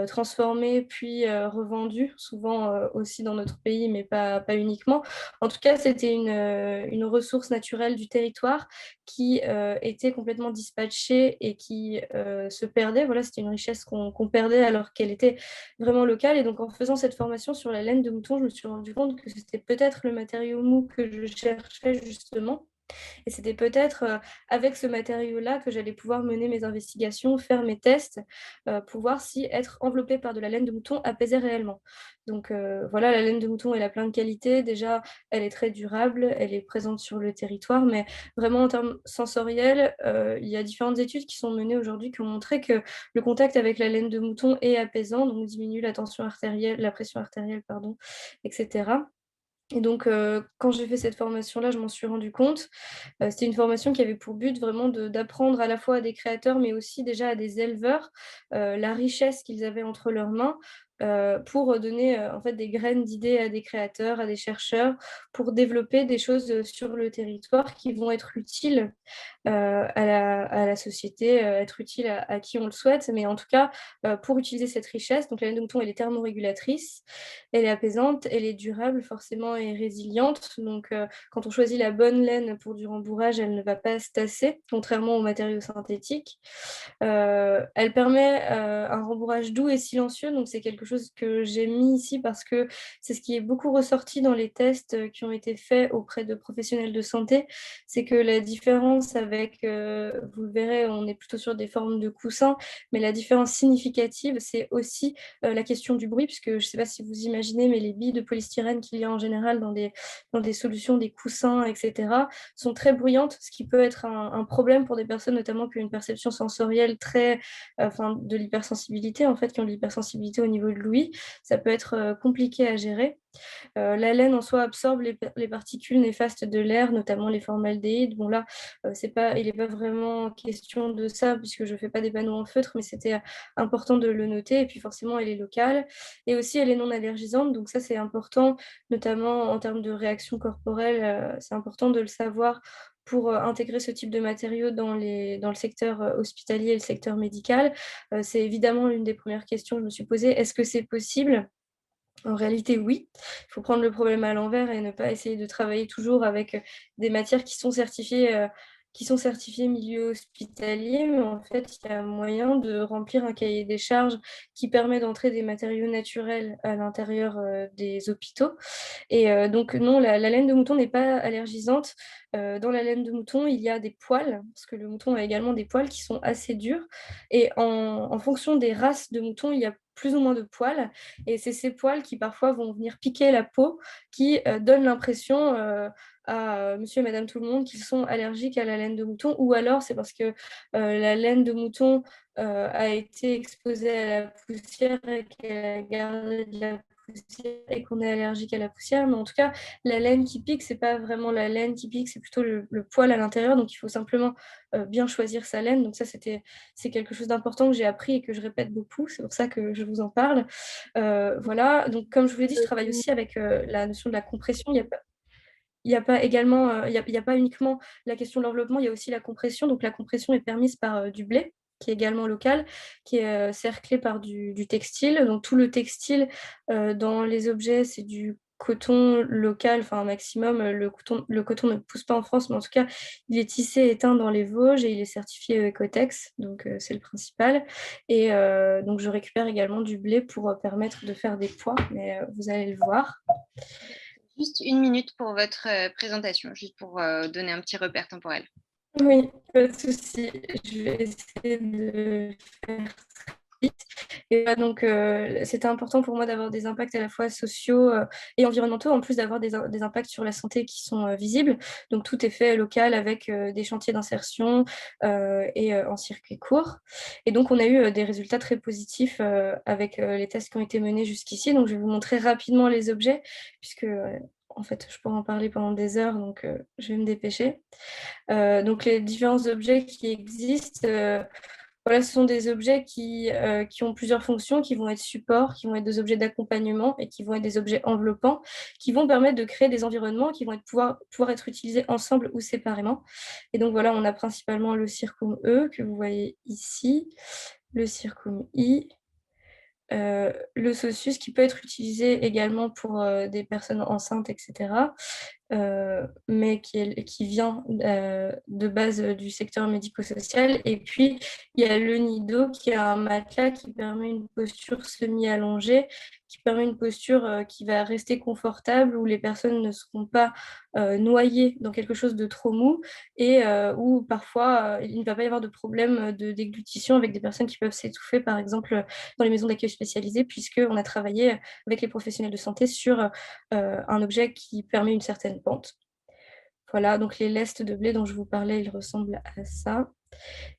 transformée puis revendue, souvent aussi dans notre pays, mais pas uniquement. En tout cas, c'était une ressource naturelle du territoire qui était complètement dispatchée et qui se perdait. Voilà, c'était une richesse qu'on perdait alors qu'elle était vraiment locale. Et donc, en faisant cette formation sur la laine de mouton, je me suis rendu compte que c'était peut-être le matériau mou que je cherchais justement. Et c'était peut-être avec ce matériau-là que j'allais pouvoir mener mes investigations, faire mes tests, pour voir si être enveloppée par de la laine de mouton apaisait réellement. Donc voilà, la laine de mouton, elle a plein de qualités. Déjà, elle est très durable, elle est présente sur le territoire, mais vraiment en termes sensoriels, il y a différentes études qui sont menées aujourd'hui qui ont montré que le contact avec la laine de mouton est apaisant, donc diminue la pression artérielle, pardon, etc. Et donc, quand j'ai fait cette formation-là, je m'en suis rendu compte. C'était une formation qui avait pour but vraiment d'apprendre à la fois à des créateurs, mais aussi déjà à des éleveurs, la richesse qu'ils avaient entre leurs mains, pour donner en fait des graines d'idées à des créateurs, à des chercheurs, pour développer des choses sur le territoire qui vont être utiles à la société, être utiles à qui on le souhaite, mais en tout cas pour utiliser cette richesse. Donc la laine de mouton, elle est thermorégulatrice, elle est apaisante, elle est durable forcément et résiliente. Donc quand on choisit la bonne laine pour du rembourrage, elle ne va pas se tasser, contrairement aux matériaux synthétiques. Elle permet un rembourrage doux et silencieux, donc c'est quelque chose que j'ai mis ici parce que c'est ce qui est beaucoup ressorti dans les tests qui ont été faits auprès de professionnels de santé. C'est que la différence avec, vous le verrez, on est plutôt sur des formes de coussins, mais la différence significative, c'est aussi la question du bruit, puisque je ne sais pas si vous imaginez, mais les billes de polystyrène qu'il y a en général dans des solutions, des coussins, etc., sont très bruyantes, ce qui peut être un problème pour des personnes notamment qui ont une perception sensorielle très, de l'hypersensibilité, en fait, qui ont de l'hypersensibilité au niveau de l'ouïe. Ça peut être compliqué à gérer. La laine en soi absorbe les particules néfastes de l'air, notamment les formaldéhydes. Bon là, il n'est pas vraiment question de ça puisque je ne fais pas des panneaux en feutre, mais c'était important de le noter. Et puis forcément, elle est locale et aussi elle est non allergisante. Donc ça, c'est important, notamment en termes de réaction corporelle. C'est important de le savoir pour intégrer ce type de matériaux dans le secteur hospitalier et le secteur médical. C'est évidemment l'une des premières questions que je me suis posée. Est-ce que c'est possible ? En réalité, oui. Il faut prendre le problème à l'envers et ne pas essayer de travailler toujours avec des matières qui sont certifiées milieu hospitalier, mais en fait, il y a moyen de remplir un cahier des charges qui permet d'entrer des matériaux naturels à l'intérieur des hôpitaux. Et donc non, la laine de mouton n'est pas allergisante. Dans la laine de mouton, il y a des poils, parce que le mouton a également des poils qui sont assez durs. Et en fonction des races de moutons, il y a plus ou moins de poils. Et c'est ces poils qui parfois vont venir piquer la peau, qui donnent l'impression à monsieur et madame tout le monde qu'ils sont allergiques à la laine de mouton. Ou alors c'est parce que la laine de mouton a été exposée à la poussière et qu'elle a gardé de la poussière et qu'on est allergique à la poussière. Mais en tout cas, la laine qui pique, c'est pas vraiment la laine qui pique, c'est plutôt le poil à l'intérieur. Donc il faut simplement bien choisir sa laine. Donc ça, c'est quelque chose d'important que j'ai appris et que je répète beaucoup. C'est pour ça que je vous en parle. Voilà. Donc comme je vous l'ai dit, je travaille aussi avec la notion de la compression. Il n'y a pas également, il y a pas uniquement la question de l'enveloppement, il y a aussi la compression. Donc la compression est permise par du blé, qui est également local, qui est cerclé par du textile. Donc tout le textile dans les objets, c'est du coton local, enfin un maximum. Le coton ne pousse pas en France, mais en tout cas, il est tissé et teint dans les Vosges et il est certifié Ecotex, donc c'est le principal. Et donc je récupère également du blé pour permettre de faire des poids, mais vous allez le voir. Juste 1 minute pour votre présentation, juste pour donner un petit repère temporel. Oui, pas de souci. Je vais essayer de faire vite. Et donc, c'était important pour moi d'avoir des impacts à la fois sociaux et environnementaux, en plus d'avoir des impacts sur la santé qui sont visibles. Donc, tout est fait local avec des chantiers d'insertion et en circuit court. Et donc, on a eu des résultats très positifs avec les tests qui ont été menés jusqu'ici. Donc, je vais vous montrer rapidement les objets, puisque en fait, je pourrais en parler pendant des heures, donc je vais me dépêcher. Donc les différents objets qui existent, Voilà, ce sont des objets qui ont plusieurs fonctions, qui vont être supports, qui vont être des objets d'accompagnement et qui vont être des objets enveloppants, qui vont permettre de créer des environnements qui vont pouvoir être utilisés ensemble ou séparément. Et donc voilà, on a principalement le Circum E que vous voyez ici, le Circum I, le Socius qui peut être utilisé également pour des personnes enceintes, etc. Mais qui vient de base du secteur médico-social. Et puis, il y a le Nido qui a un matelas qui permet une posture semi-allongée, qui permet une posture qui va rester confortable, où les personnes ne seront pas noyées dans quelque chose de trop mou et où parfois il ne va pas y avoir de problème de déglutition avec des personnes qui peuvent s'étouffer, par exemple, dans les maisons d'accueil spécialisées, puisqu'on a travaillé avec les professionnels de santé sur un objet qui permet une certaine pente. Voilà, donc les lestes de blé dont je vous parlais, ils ressemblent à ça.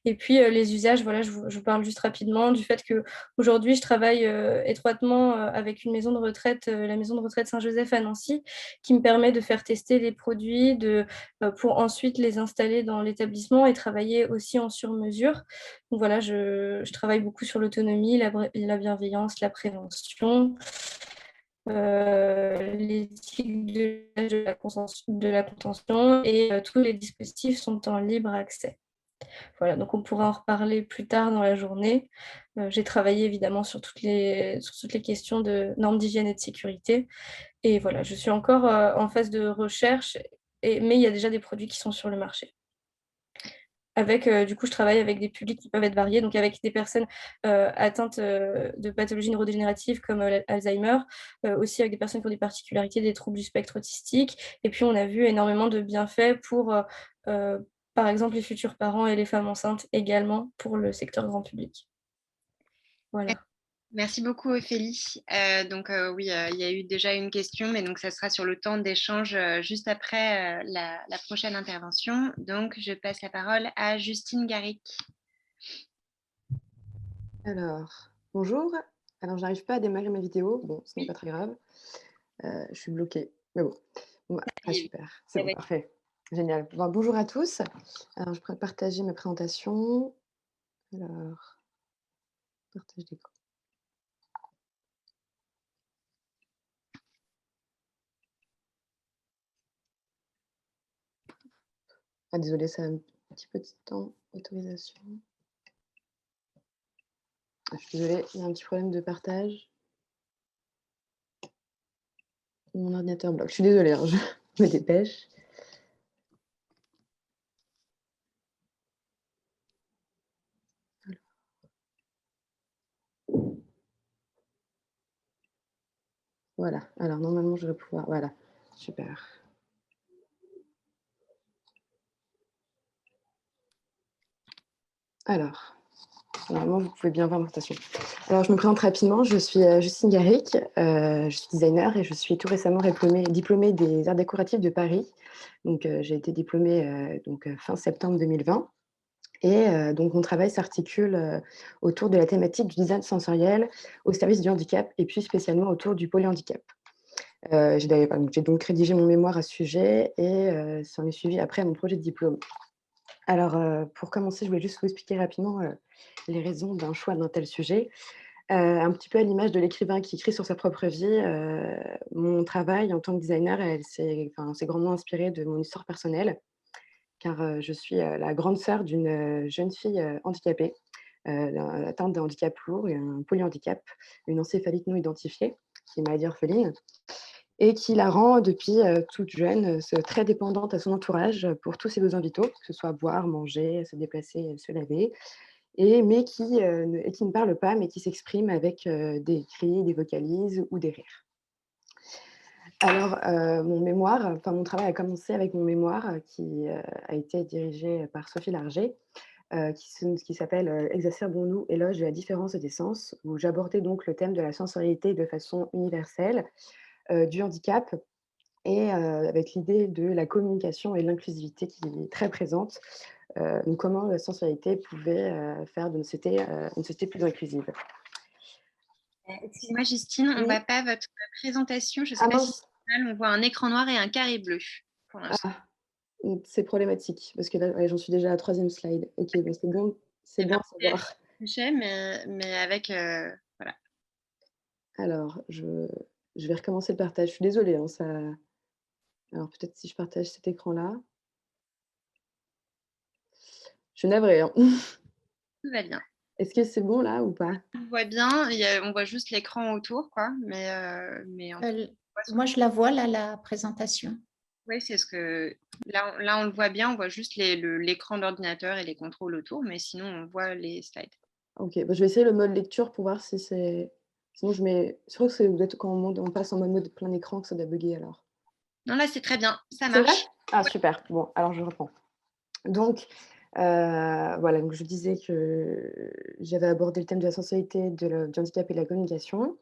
Et puis les usages, voilà, je vous parle juste rapidement du fait qu'aujourd'hui, je travaille étroitement avec une maison de retraite, la maison de retraite Saint-Joseph à Nancy, qui me permet de faire tester les produits, pour ensuite les installer dans l'établissement et travailler aussi en sur-mesure. Donc voilà, je travaille beaucoup sur l'autonomie, la bienveillance, la prévention. L'éthique de la contention et tous les dispositifs sont en libre accès. Voilà, donc on pourra en reparler plus tard dans la journée. J'ai travaillé évidemment sur toutes les questions de normes d'hygiène et de sécurité. Et voilà, je suis encore en phase de recherche, mais il y a déjà des produits qui sont sur le marché. Du coup, je travaille avec des publics qui peuvent être variés, donc avec des personnes atteintes de pathologies neurodégénératives comme l'Alzheimer, aussi avec des personnes qui ont des particularités, des troubles du spectre autistique. Et puis, on a vu énormément de bienfaits pour, par exemple, les futurs parents et les femmes enceintes également pour le secteur grand public. Voilà. Merci beaucoup, Ophélie. Oui, il y a eu déjà une question, mais donc ça sera sur le temps d'échange juste après la prochaine intervention. Donc, je passe la parole à Justine Garrick. Alors, bonjour. Alors, j'arrive pas à démarrer ma vidéo. Bon, ce n'est pas très grave. Je suis bloquée. Mais bon. Super. C'est bon, parfait. Génial. Bon, bonjour à tous. Alors, je pourrais partager ma présentation. Alors, partage d'écran. Ah, désolée, ça a un petit peu de temps. Autorisation. Ah, je suis désolée, il y a un petit problème de partage. Mon ordinateur bloque. Je suis désolée, hein, je me dépêche. Voilà. Alors, normalement, je vais pouvoir... Voilà. Super. Alors, normalement, vous pouvez bien voir ma présentation. Alors, je me présente rapidement. Je suis Justine Garrick. Je suis designer et je suis tout récemment diplômée des Arts décoratifs de Paris. Donc, j'ai été diplômée fin septembre 2020. Et donc, mon travail s'articule autour de la thématique du design sensoriel au service du handicap et puis spécialement autour du polyhandicap. J'ai donc rédigé mon mémoire à ce sujet et s'en est suivi après mon projet de diplôme. Alors, pour commencer, je voulais juste vous expliquer rapidement les raisons d'un choix d'un tel sujet. Un petit peu à l'image de l'écrivain qui écrit sur sa propre vie, mon travail en tant que designer, c'est grandement inspiré de mon histoire personnelle, car je suis la grande sœur d'une jeune fille handicapée, atteinte d'un handicap lourd et un polyhandicap, une encéphalite non identifiée, qui est maladie orpheline, et qui la rend depuis toute jeune très dépendante à son entourage pour tous ses besoins vitaux, que ce soit boire, manger, se déplacer, se laver, mais qui ne parle pas, mais qui s'exprime avec des cris, des vocalises ou des rires. Alors, mon travail a commencé avec mon mémoire qui a été dirigé par Sophie Larger, qui s'appelle « Exacerbons-nous, éloge de la différence des sens », où j'abordais donc le thème de la sensorialité de façon universelle, du handicap, et avec l'idée de la communication et de l'inclusivité qui est très présente, donc comment la sensorialité pouvait faire de une société plus inclusive. Excusez-moi, Justine, on ne voit pas votre présentation. Je ne sais pas si c'est mal, on voit un écran noir et un carré bleu pour l'instant. C'est problématique, parce que là, j'en suis déjà à la 3e slide. Ok, bon, C'est bon à savoir. Cliché, mais avec voilà. Alors, je vais recommencer le partage. Je suis désolée, hein, ça alors peut-être si je partage cet écran-là. Je suis navrée, hein. Tout va bien. Est-ce que c'est bon là ou pas? On voit bien, on voit juste l'écran autour, quoi, mais en Moi, je la vois, là, la présentation. oui, c'est ce que là, on le voit bien, on voit juste l'écran d'ordinateur et les contrôles autour, mais sinon, on voit les slides. OK, bah, je vais essayer le mode lecture pour voir si c'est sinon je crois que c'est peut-être quand on passe en mode plein écran que ça doit bugger alors. Non, là, c'est très bien, ça C'est vrai? marche. Ah super, bon alors je reprends. Donc voilà, donc je disais que j'avais abordé le thème de la sensibilité, du handicap et de la communication.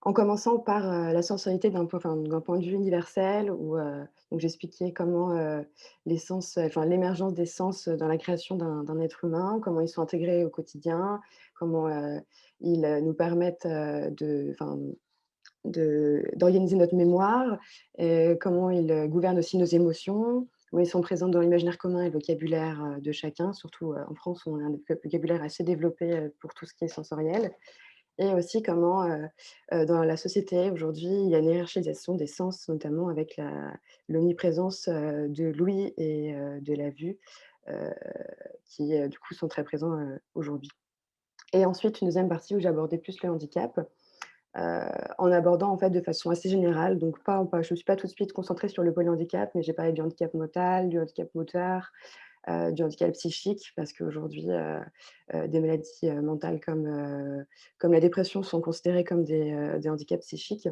En commençant par, la sensorialité d'un point de vue universel où, donc j'expliquais comment, les sens, enfin l'émergence des sens, dans la création d'un être humain, comment ils sont intégrés au quotidien, comment, ils, nous permettent, d'organiser notre mémoire, comment ils, gouvernent aussi nos émotions, comment ils sont présents dans l'imaginaire commun et le vocabulaire, de chacun. Surtout, en France, où on a un vocabulaire assez développé, pour tout ce qui est sensoriel. Et aussi comment, dans la société aujourd'hui, il y a une hiérarchisation des sens, notamment avec l'omniprésence, de l'ouïe et de la vue, heu, qui, du coup, sont très présents, aujourd'hui. Et ensuite, une deuxième partie où j'ai abordé plus le handicap, en abordant, en fait, de façon assez générale, donc pas je ne me suis pas tout de suite concentrée sur le polyhandicap, mais j'ai parlé du handicap mental, du handicap moteur, du handicap psychique parce qu'aujourd'hui, des maladies, mentales comme la dépression sont considérées comme des handicaps psychiques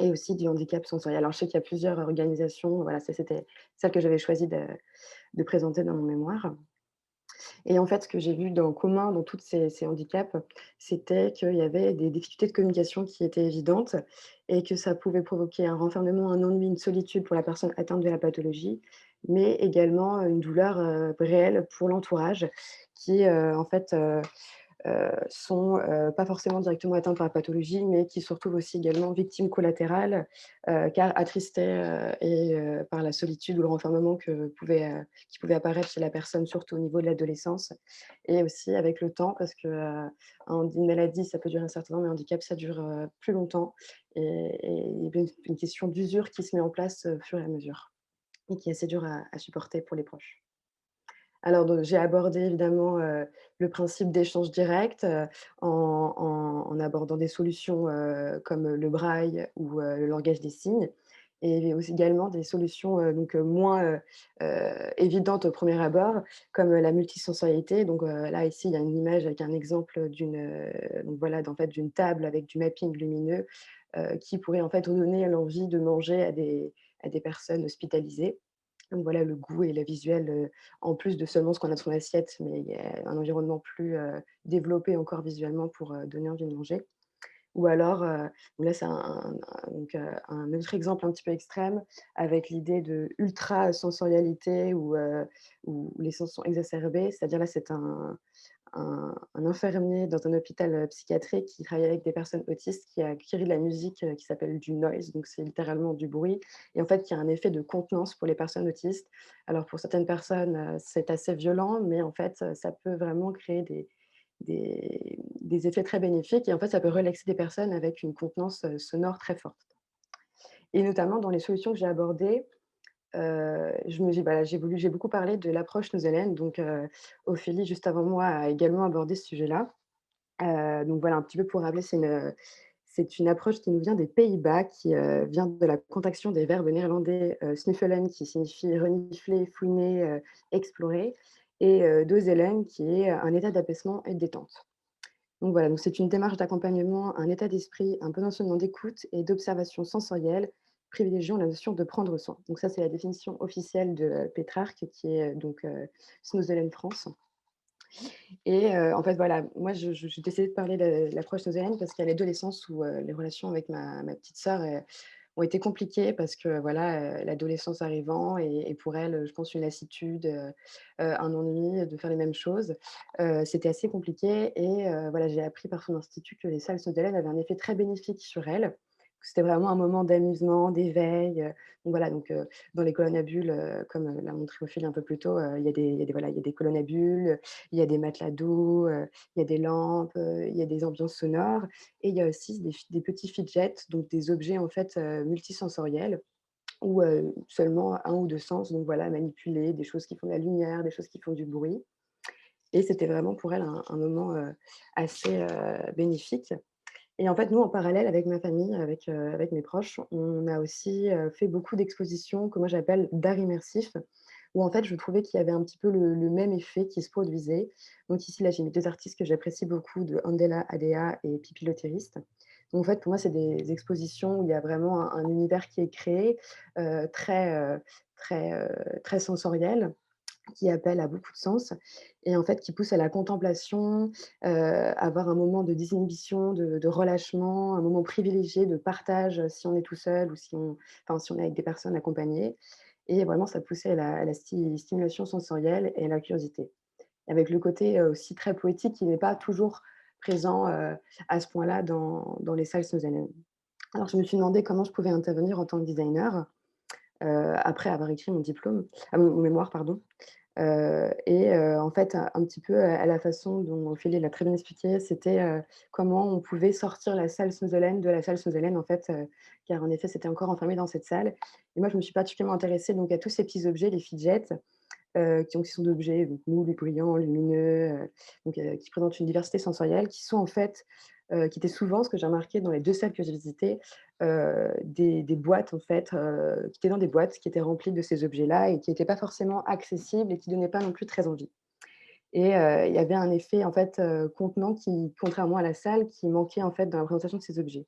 et aussi du handicap sensoriel. Alors je sais qu'il y a plusieurs organisations, voilà, ça c'était celle que j'avais choisi de présenter dans mon mémoire. Et en fait, ce que j'ai vu en commun dans tous ces handicaps, c'était qu'il y avait des difficultés de communication qui étaient évidentes et que ça pouvait provoquer un renfermement, un ennui, une solitude pour la personne atteinte de la pathologie, mais également une douleur, réelle pour l'entourage qui, en fait, sont, pas forcément directement atteints par la pathologie, mais qui se retrouvent aussi également victimes collatérales, car attristés, par la solitude ou le renfermement qui pouvait apparaître chez la personne, surtout au niveau de l'adolescence et aussi avec le temps parce que, une maladie, ça peut durer un certain temps, mais un handicap, ça dure, plus longtemps et il y a une question d'usure qui se met en place, au fur et à mesure et qui est assez dur à supporter pour les proches. Alors donc j'ai abordé évidemment, le principe d'échange direct, en abordant des solutions, comme le braille ou, le langage des signes et aussi également des solutions, moins, évidentes au premier abord comme, la multisensorialité. Donc, là ici, il y a une image avec un exemple donc voilà, en fait, d'une table avec du mapping lumineux, qui pourrait en fait donner l'envie de manger à des personnes hospitalisées. Donc voilà, le goût et le visuel, en plus de seulement ce qu'on a dans son assiette, mais il y a un environnement plus, développé encore visuellement pour, donner envie de manger. Ou alors, donc là c'est un autre exemple un petit peu extrême avec l'idée de ultra sensorialité où les sens sont exacerbés. C'est-à-dire là, c'est un infirmier dans un hôpital, psychiatrique qui travaille avec des personnes autistes qui a acquis de la musique, qui s'appelle du noise, donc c'est littéralement du bruit et en fait qui a un effet de contenance pour les personnes autistes. Alors pour certaines personnes, c'est assez violent, mais en fait, ça peut vraiment créer des effets très bénéfiques et en fait, ça peut relaxer des personnes avec une contenance, sonore très forte et notamment dans les solutions que j'ai abordées, je me dis voilà, j'ai beaucoup parlé de l'approche new-zélandaise, donc Ophélie, juste avant moi, a également abordé ce sujet-là. Donc voilà, un petit peu pour rappeler, c'est une approche qui nous vient des Pays-Bas, qui, vient de la contraction des verbes néerlandais, snuffelen qui signifie renifler, fouiner, explorer et dozelen qui est un état d'apaisement et de détente. Donc voilà, donc c'est une démarche d'accompagnement, un état d'esprit, un positionnement d'écoute et d'observation sensorielle, privilégiant la notion de prendre soin. Donc ça, c'est la définition officielle de Pétrarque, qui est donc Snowzelen France. Et en fait, voilà, moi, j'ai décidé de parler de l'approche snowzélienne parce qu'à l'adolescence où les relations avec ma petite sœur ont été compliquées parce que, voilà, l'adolescence arrivant et pour elle, je pense une lassitude, un ennui de faire les mêmes choses. C'était assez compliqué et voilà, j'ai appris par son institut que les salles snowzéliennes avaient un effet très bénéfique sur elle, C'était vraiment un moment d'amusement, d'éveil. Donc voilà, donc dans les colonnes à bulles, comme l'a montré Ophélie un peu plus tôt, voilà, il y a des colonnes à bulles, il y a des matelas d'eau, il y a des lampes, il y a des ambiances sonores et il y a aussi des petits fidgets, donc des objets en fait, multisensoriels ou seulement un ou 2 sens, donc voilà, manipuler des choses qui font de la lumière, des choses qui font du bruit et c'était vraiment pour elle un moment, assez, bénéfique et en fait, nous, en parallèle avec ma famille, avec mes proches, on a aussi, fait beaucoup d'expositions que moi j'appelle d'art immersif, où en fait je trouvais qu'il y avait un petit peu le même effet qui se produisait. Donc ici, là, j'ai mis 2 artistes que j'apprécie beaucoup, de Andela Adea et Pipi Lotériste. Donc en fait, pour moi, c'est des expositions où il y a vraiment un univers qui est créé, très, très sensoriel qui appelle à beaucoup de sens et en fait qui pousse à la contemplation, avoir un moment de désinhibition, de relâchement, un moment privilégié de partage, si on est tout seul ou si on est avec des personnes accompagnées et vraiment ça poussait à la stimulation sensorielle et à la curiosité. Avec le côté, aussi très poétique qui n'est pas toujours présent, à ce point-là dans les salles snozelaines. Alors je me suis demandé comment je pouvais intervenir en tant que designer, après avoir écrit mon diplôme, mon mémoire pardon. En fait, un petit peu à la façon dont Ophélie l'a très bien expliqué, c'était, comment on pouvait sortir la salle snozelaine de la salle snozelaine, en fait, car en effet, c'était encore enfermé dans cette salle et moi, je me suis particulièrement intéressée donc à tous ces petits objets, les fidgets, qui sont d'objets donc mous, brillants, lumineux, qui présentent une diversité sensorielle, qui sont en fait, qui étaient souvent, ce que j'ai remarqué dans les 2 salles que j'ai visitées, des boîtes en fait, qui étaient dans des boîtes qui étaient remplies de ces objets-là et qui n'étaient pas forcément accessibles et qui donnaient pas non plus très envie. Il y avait un effet en fait, contenant qui, contrairement à la salle, qui manquait en fait dans la présentation de ces objets.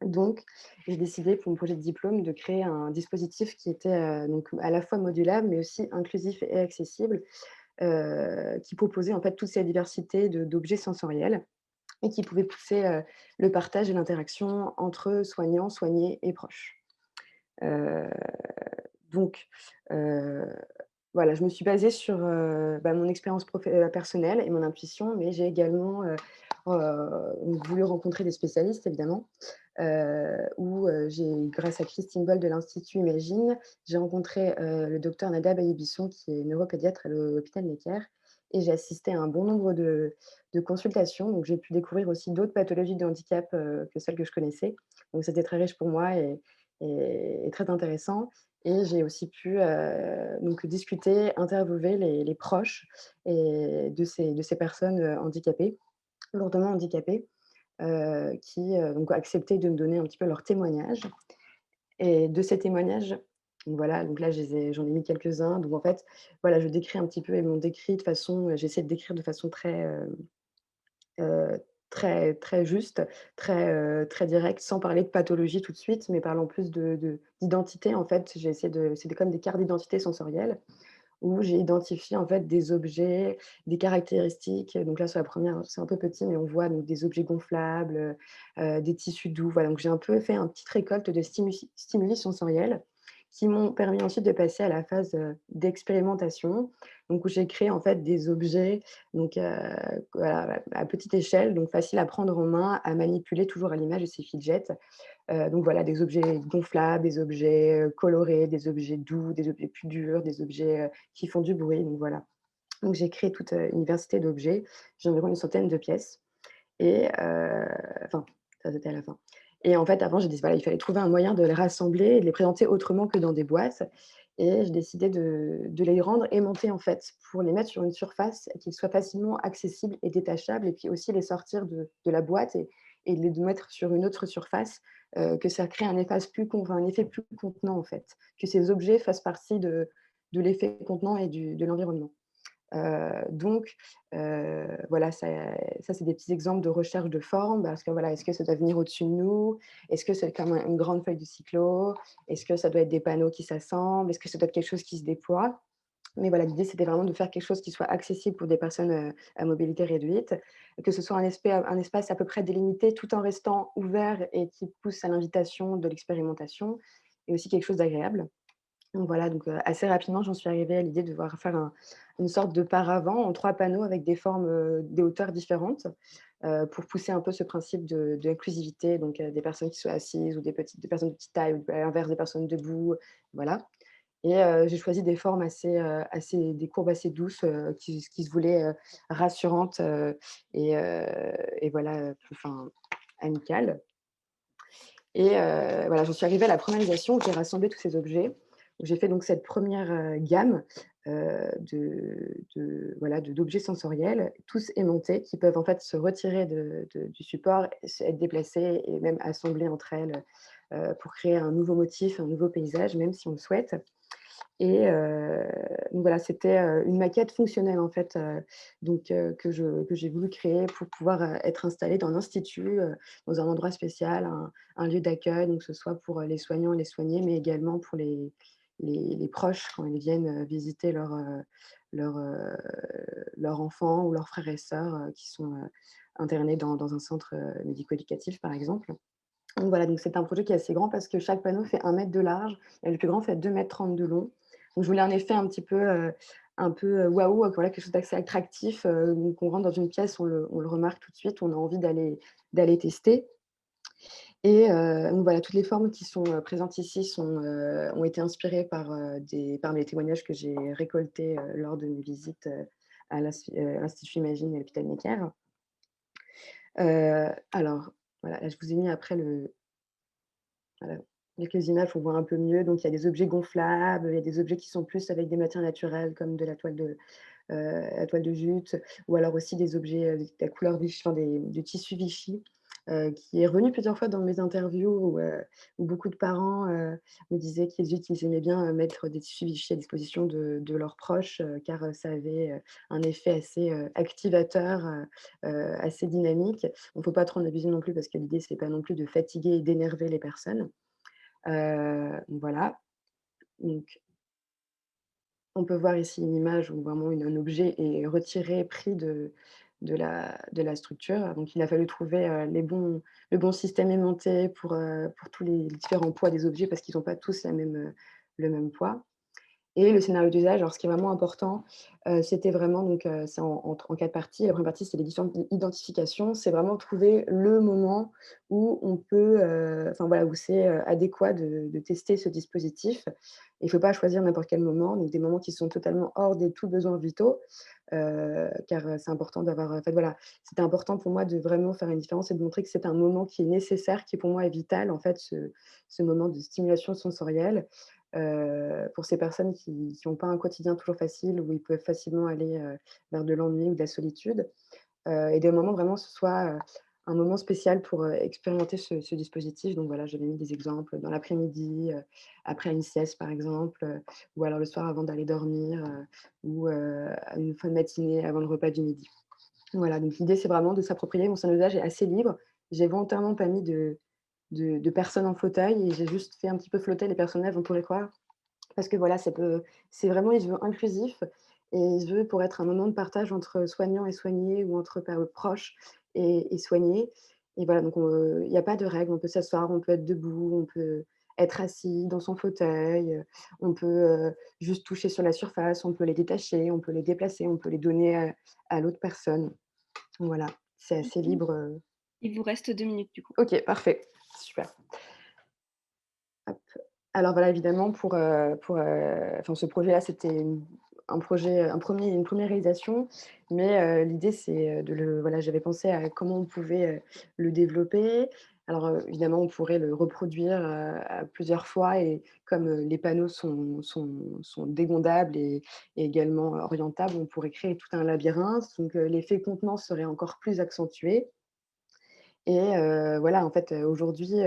Donc, j'ai décidé pour mon projet de diplôme de créer un dispositif qui était, donc à la fois modulable, mais aussi inclusif et accessible, qui proposait en fait toute cette diversité d'objets sensoriels et qui pouvait pousser, le partage et l'interaction entre soignants, soignés et proches. Heu, donc, heu, voilà, je me suis basée sur, mon expérience personnelle et mon intuition, mais j'ai également, voulu rencontrer des spécialistes évidemment, grâce à Christine Boll de l'Institut Imagine, j'ai rencontré, le docteur Nada Baye-Bisson qui est neuropédiatre à l'hôpital Necker et j'ai assisté à un bon nombre de consultations. Donc j'ai pu découvrir aussi d'autres pathologies de handicap, que celles que je connaissais. Donc c'était très riche pour moi et très intéressant et j'ai aussi pu, donc discuter, interviewer les proches et de ces personnes, handicapées, lourdement handicapées qui donc accepté de me donner un petit peu leur témoignage et de ces témoignages, donc voilà, donc là j'en ai mis quelques-uns. Donc en fait, voilà, je décris un petit peu, ils m'ont décrit de façon, j'essaie de décrire de façon très, très juste, très directe, sans parler de pathologie tout de suite, mais parlant plus d'identité en fait. J'ai essayé de c'était comme des cartes d'identité sensorielles où j'ai identifié en fait des objets, des caractéristiques. Donc là, sur la première, c'est un peu petit, mais on voit donc des objets gonflables, des tissus doux. Voilà, donc j'ai un peu fait une petite récolte de stimuli sensoriels qui m'ont permis ensuite de passer à la phase, d'expérimentation. Donc où j'ai créé en fait des objets, donc voilà, à petite échelle, donc facile à prendre en main, à manipuler, toujours à l'image de ces fidgets. Donc voilà, des objets gonflables, des objets, colorés, des objets doux, des objets plus durs, des objets, qui font du bruit, donc voilà. Donc j'ai créé toute, une diversité d'objets. J'ai environ une centaine de pièces et enfin, ça c'était à la fin et en fait, avant, j'ai dit: «Voilà, il fallait trouver un moyen de les rassembler et de les présenter autrement que dans des boîtes» et j'ai décidé de les rendre aimantés, en fait, pour les mettre sur une surface et qu'ils soient facilement accessibles et détachables et puis aussi les sortir de la boîte et les mettre sur une autre surface, que ça crée un effet plus contenant, en fait. Que ces objets fassent partie de l'effet contenant et de l'environnement. Donc voilà, ça c'est des petits exemples de recherche de forme parce que voilà, est-ce que ça doit venir au-dessus de nous? Est-ce que c'est comme une grande feuille de cyclo? Est-ce que ça doit être des panneaux qui s'assemblent? Est-ce que ça doit être quelque chose qui se déploie? Mais voilà, l'idée c'était vraiment de faire quelque chose qui soit accessible pour des personnes, à mobilité réduite, que ce soit un espace à peu près délimité tout en restant ouvert et qui pousse à l'invitation de l'expérimentation et aussi quelque chose d'agréable. Donc voilà, donc assez rapidement, j'en suis arrivée à l'idée de devoir faire une sorte de paravent en 3 panneaux avec des formes, des hauteurs différentes, pour pousser un peu ce principe de inclusivité, donc des personnes qui soient assises ou des personnes de petite taille ou à l'inverse des personnes debout, voilà. Et j'ai choisi des formes assez des courbes assez douces, qui se voulaient, rassurantes, et voilà, enfin amicales. Et voilà, j'en suis arrivée à la premiérisation où j'ai rassemblé tous ces objets, où j'ai fait donc cette première gamme, voilà, d'objets sensoriels, tous aimantés, qui peuvent en fait se retirer du support, être déplacés et même assemblés entre elles, pour créer un nouveau motif, un nouveau paysage, même si on le souhaite. Et donc voilà, c'était, une maquette fonctionnelle en fait, que j'ai voulu créer pour pouvoir, être installée dans l'institut, dans un endroit spécial, un lieu d'accueil, donc que ce soit pour, les soignants et les soignés, mais également pour les proches quand ils viennent, visiter leur, heu, leur enfant ou leurs frères et sœurs, qui sont, internés dans un centre, médico-éducatif, par exemple. Donc voilà, donc c'est un projet qui est assez grand parce que chaque panneau fait 1 mètre de large et le plus grand fait 2,30 m de long. Donc je voulais un effet un peu, waouh, voilà, quelque chose d'assez attractif, donc on rentre dans une pièce, on le remarque tout de suite, on a envie d'aller tester. Et donc voilà, toutes les formes qui sont, présentes ici ont été inspirées par les témoignages que j'ai récoltés, lors de mes visites, à l'Institut Imagine et l'hôpital Necker. Alors voilà, là je vous ai mis après voilà, quelques images, on voit un peu mieux. Donc il y a des objets gonflables, il y a des objets qui sont plus avec des matières naturelles comme de la toile de jute, ou alors aussi des objets, de la couleur Vichy, enfin du tissu Vichy, qui est revenu plusieurs fois dans mes interviews où beaucoup de parents, me disaient qu'ils aimaient bien, mettre des tissus Vichy à disposition de leurs proches, car, ça avait, un effet assez, activateur, assez dynamique. Il ne faut pas trop en abuser non plus parce que l'idée, c'est pas non plus de fatiguer et d'énerver les personnes. Donc voilà. Donc on peut voir ici une image où vraiment un objet est retiré, pris de la structure. Donc il a fallu trouver, le bon système aimanté pour tous les différents poids des objets parce qu'ils n'ont pas tous le même poids. Et le scénario d'usage, alors ce qui est vraiment important, c'était vraiment donc, c'est en 4 parties. La première partie, c'est l'identification. C'est vraiment trouver le moment où on peut, enfin voilà, où c'est, adéquat de tester ce dispositif. Il ne faut pas choisir n'importe quel moment, donc des moments qui sont totalement hors des tout besoins vitaux, car, c'est important d'avoir, en fait voilà, c'était important pour moi de vraiment faire une différence et de montrer que c'est un moment qui est nécessaire, qui pour moi est vital en fait, ce moment de stimulation sensorielle. Pour ces personnes qui ont pas un quotidien toujours facile, où ils peuvent facilement aller, vers de l'ennui ou de la solitude, et des moments vraiment ce soit, un moment spécial pour, expérimenter ce dispositif. Donc voilà, j'avais mis des exemples dans l'après-midi, après une sieste par exemple, ou alors le soir avant d'aller dormir, ou, à une fin de matinée avant le repas du midi. Voilà, donc l'idée c'est vraiment de s'approprier. Mon scénario d'usage est assez libre. J'ai volontairement pas mis de personnes en fauteuil et j'ai juste fait un petit peu flotter les personnages, on pourrait croire. Parce que voilà, c'est vraiment, il se veut inclusif et il se veut pour être un moment de partage entre soignants et soignés ou entre proches et soignés. Et voilà, donc il y a pas de règle, on peut s'asseoir, on peut être debout, on peut être assis dans son fauteuil, on peut, juste toucher sur la surface, on peut les détacher, on peut les déplacer, on peut les donner à l'autre personne. Voilà, c'est assez libre, Il vous reste 2 minutes du coup. OK, parfait, super. Hop. Alors voilà, évidemment enfin ce projet-là, c'était une première réalisation, mais l'idée c'est, voilà, j'avais pensé à comment on pouvait, le développer. Alors, évidemment, on pourrait le reproduire, à plusieurs fois et comme, les panneaux sont dégondables et également orientables, on pourrait créer tout un labyrinthe, donc l'effet contenant serait encore plus accentué. Et voilà, en fait, aujourd'hui,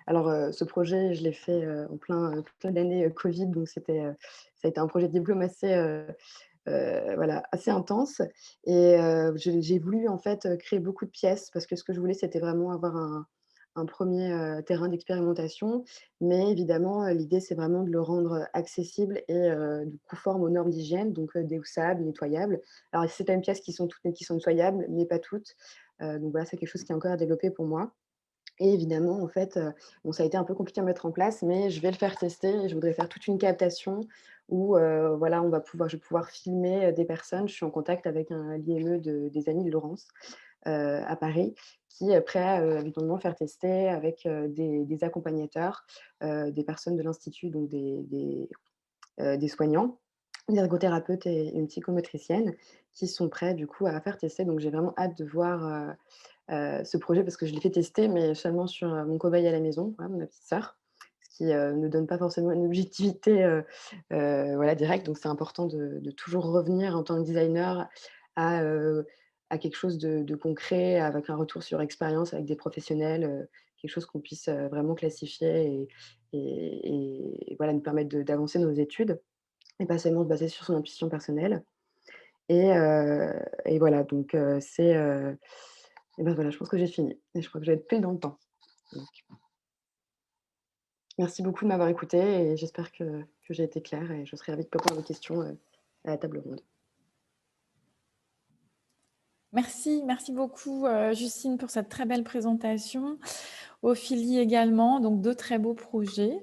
alors, ce projet, je l'ai fait, en plein d'années, covid, donc ça a été un projet de diplôme voilà, assez intense et j'ai voulu, en fait, créer beaucoup de pièces parce que ce que je voulais, c'était vraiment avoir un 1er, terrain d'expérimentation. Mais évidemment, l'idée, c'est vraiment de le rendre accessible et du conforme aux normes d'hygiène, donc déhoussables, nettoyables. Alors, c'est pas une pièce qui sont nettoyables, mais pas toutes. Donc voilà, c'est quelque chose qui est encore à développer pour moi. Et évidemment, en fait, bon, ça a été un peu compliqué à mettre en place, mais je vais le faire tester et je voudrais faire toute une captation où, voilà, je vais pouvoir filmer, des personnes. Je suis en contact avec l'IME des Amis de Laurence, à Paris, qui est prêt, évidemment faire tester avec, des accompagnateurs, des personnes de l'institut, donc des soignants, des ergothérapeutes et une psychomotricienne qui sont prêts du coup à faire tester. Donc j'ai vraiment hâte de voir, ce projet parce que je l'ai fait tester, mais seulement sur, mon cobaye à la maison, voilà, ma petite sœur, ce qui, ne donne pas forcément une objectivité, voilà, directe. Donc c'est important de toujours revenir en tant que designer à, à quelque chose de concret, avec un retour sur expérience avec des professionnels, quelque chose qu'on puisse, vraiment classifier et voilà, nous permettre d'avancer nos études et pas seulement se baser sur son intuition personnelle et voilà donc et ben, voilà, je pense que j'ai fini et je crois que je vais être pile dans le temps. Donc merci beaucoup de m'avoir écoutée et j'espère que j'ai été claire et je serai ravie de répondre à vos questions, à la table ronde. Merci beaucoup Justine pour cette très belle présentation. Ophélie également, donc 2 très beaux projets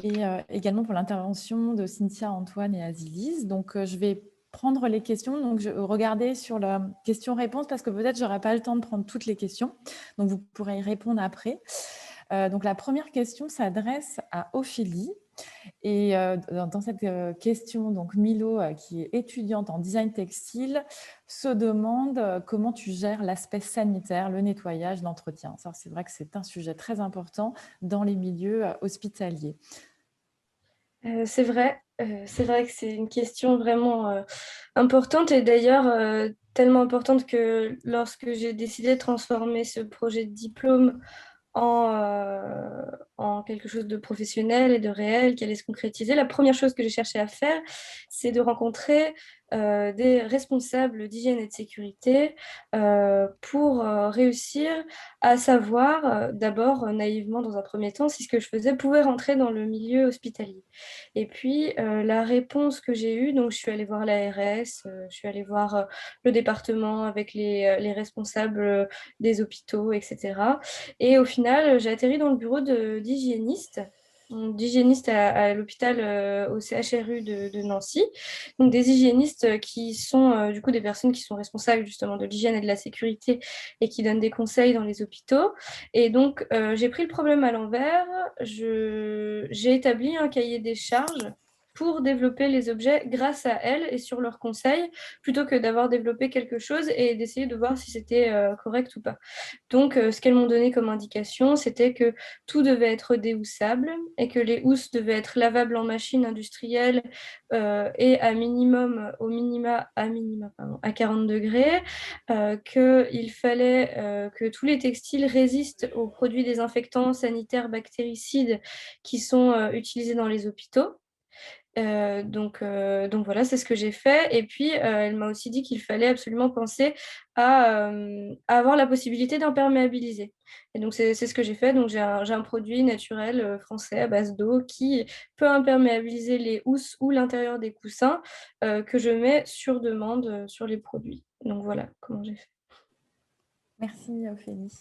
et également pour l'intervention de Cynthia, Antoine et Azilise. Donc je vais prendre les questions, donc regardez sur la question-réponse parce que peut-être j'aurai pas le temps de prendre toutes les questions, donc vous pourrez y répondre après. Donc la première question s'adresse à Ophélie. Et dans cette question, donc Milo, qui est étudiante en design textile, se demande comment tu gères l'aspect sanitaire, le nettoyage, l'entretien. C'est vrai que c'est un sujet très important dans les milieux hospitaliers. C'est vrai que c'est une question vraiment importante et d'ailleurs tellement importante que lorsque j'ai décidé de transformer ce projet de diplôme en quelque chose de professionnel et de réel qui allait se concrétiser. La première chose que j'ai cherché à faire, c'est de rencontrer des responsables d'hygiène et de sécurité pour réussir à savoir, d'abord naïvement dans un premier temps, si ce que je faisais pouvait rentrer dans le milieu hospitalier. Et puis la réponse que j'ai eue, donc je suis allée voir l'ARS, je suis allée voir le département avec les responsables des hôpitaux, etc. Et au final, j'ai atterri dans le bureau d'hygiéniste à l'hôpital au CHRU de Nancy. Donc des hygiénistes qui sont du coup des personnes qui sont responsables justement de l'hygiène et de la sécurité et qui donnent des conseils dans les hôpitaux. Et donc j'ai pris le problème à l'envers. J'ai établi un cahier des charges pour développer les objets grâce à elles et sur leurs conseils, plutôt que d'avoir développé quelque chose et d'essayer de voir si c'était correct ou pas. Donc, ce qu'elles m'ont donné comme indication, c'était que tout devait être déhoussable et que les housses devaient être lavables en machine industrielle et à 40 degrés, qu'il fallait que tous les textiles résistent aux produits désinfectants, sanitaires, bactéricides qui sont utilisés dans les hôpitaux. Donc voilà, c'est ce que j'ai fait. Et puis, elle m'a aussi dit qu'il fallait absolument penser à avoir la possibilité d'imperméabiliser. Et donc, c'est ce que j'ai fait. Donc, j'ai un produit naturel français à base d'eau qui peut imperméabiliser les housses ou l'intérieur des coussins que je mets sur demande sur les produits. Donc, voilà comment j'ai fait. Merci Ophélie.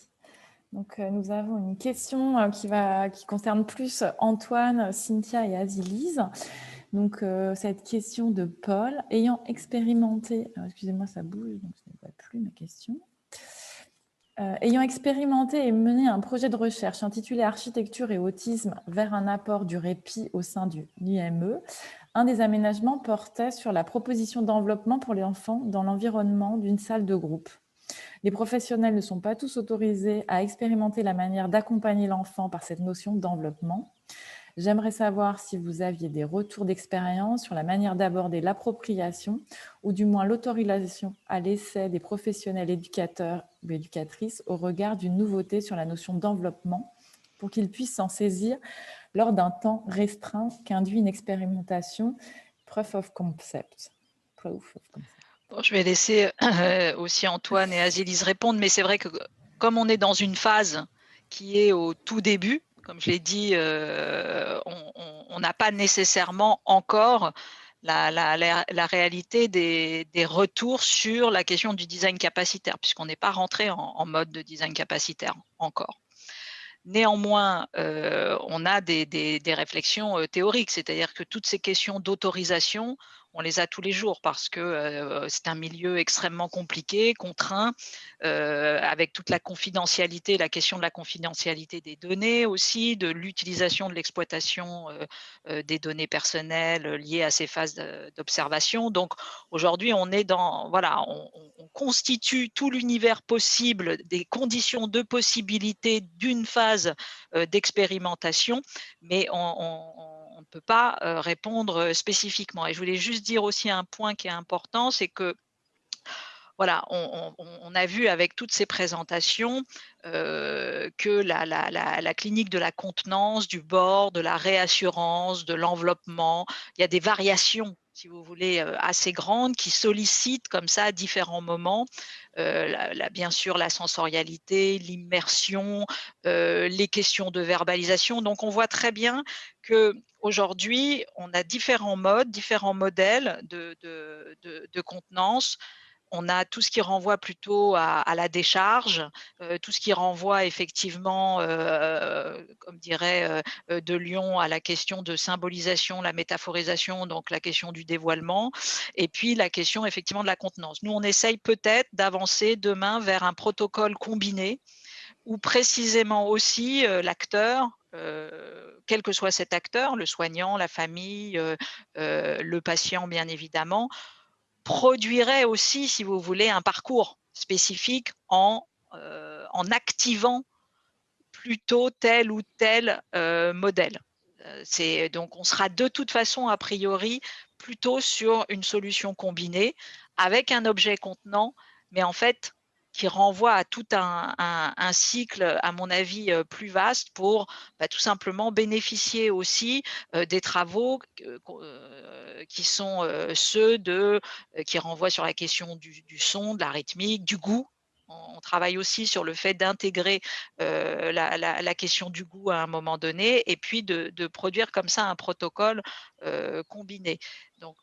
Donc, nous avons une question qui concerne plus Antoine, Cynthia et Azilise. Donc, cette question de Paul, ayant expérimenté, excusez-moi, ça bouge, donc je ne vois plus ma question. Ayant expérimenté et mené un projet de recherche intitulé Architecture et autisme vers un apport du répit au sein du l'IME, un des aménagements portait sur la proposition d'enveloppement pour les enfants dans l'environnement d'une salle de groupe. Les professionnels ne sont pas tous autorisés à expérimenter la manière d'accompagner l'enfant par cette notion d'enveloppement. J'aimerais savoir si vous aviez des retours d'expérience sur la manière d'aborder l'appropriation ou du moins l'autorisation à l'essai des professionnels éducateurs ou éducatrices au regard d'une nouveauté sur la notion d'enveloppement pour qu'ils puissent s'en saisir lors d'un temps restreint qu'induit une expérimentation proof of concept. Bon, je vais laisser aussi Antoine et Azilise répondre, mais c'est vrai que comme on est dans une phase qui est au tout début, comme je l'ai dit, on n'a pas nécessairement encore la réalité des retours sur la question du design capacitaire, puisqu'on n'est pas rentré en mode de design capacitaire encore. Néanmoins, on a des réflexions théoriques, c'est-à-dire que toutes ces questions d'autorisation, on les a tous les jours parce que c'est un milieu extrêmement compliqué, contraint, avec toute la confidentialité, la question de la confidentialité des données aussi, de l'utilisation de l'exploitation des données personnelles liées à ces phases d'observation. Donc aujourd'hui, on est dans, voilà, on constitue tout l'univers possible, des conditions de possibilité d'une phase d'expérimentation, mais on ne peut pas répondre spécifiquement. Et je voulais juste dire aussi un point qui est important, c'est que voilà, on a vu avec toutes ces présentations que la clinique de la contenance, du bord, de la réassurance, de l'enveloppement, il y a des variations, si vous voulez, assez grandes qui sollicitent comme ça à différents moments, bien sûr la sensorialité, l'immersion, les questions de verbalisation. Donc on voit très bien qu'aujourd'hui, on a différents modes, différents modèles de contenance. On a tout ce qui renvoie plutôt à la décharge, tout ce qui renvoie effectivement, comme dirait de Lyon, à la question de symbolisation, la métaphorisation, donc la question du dévoilement, et puis la question effectivement de la contenance. Nous, on essaye peut-être d'avancer demain vers un protocole combiné où précisément aussi l'acteur, quel que soit cet acteur, le soignant, la famille, le patient bien évidemment, produirait aussi, si vous voulez, un parcours spécifique en activant plutôt tel ou tel modèle. Donc, on sera de toute façon, a priori, plutôt sur une solution combinée avec un objet contenant, mais en fait, qui renvoie à tout un cycle, à mon avis, plus vaste pour tout simplement bénéficier aussi des travaux qui sont ceux qui renvoient sur la question du son, de la rythmique, du goût. On travaille aussi sur le fait d'intégrer la question du goût à un moment donné et puis de produire comme ça un protocole combiné. Donc,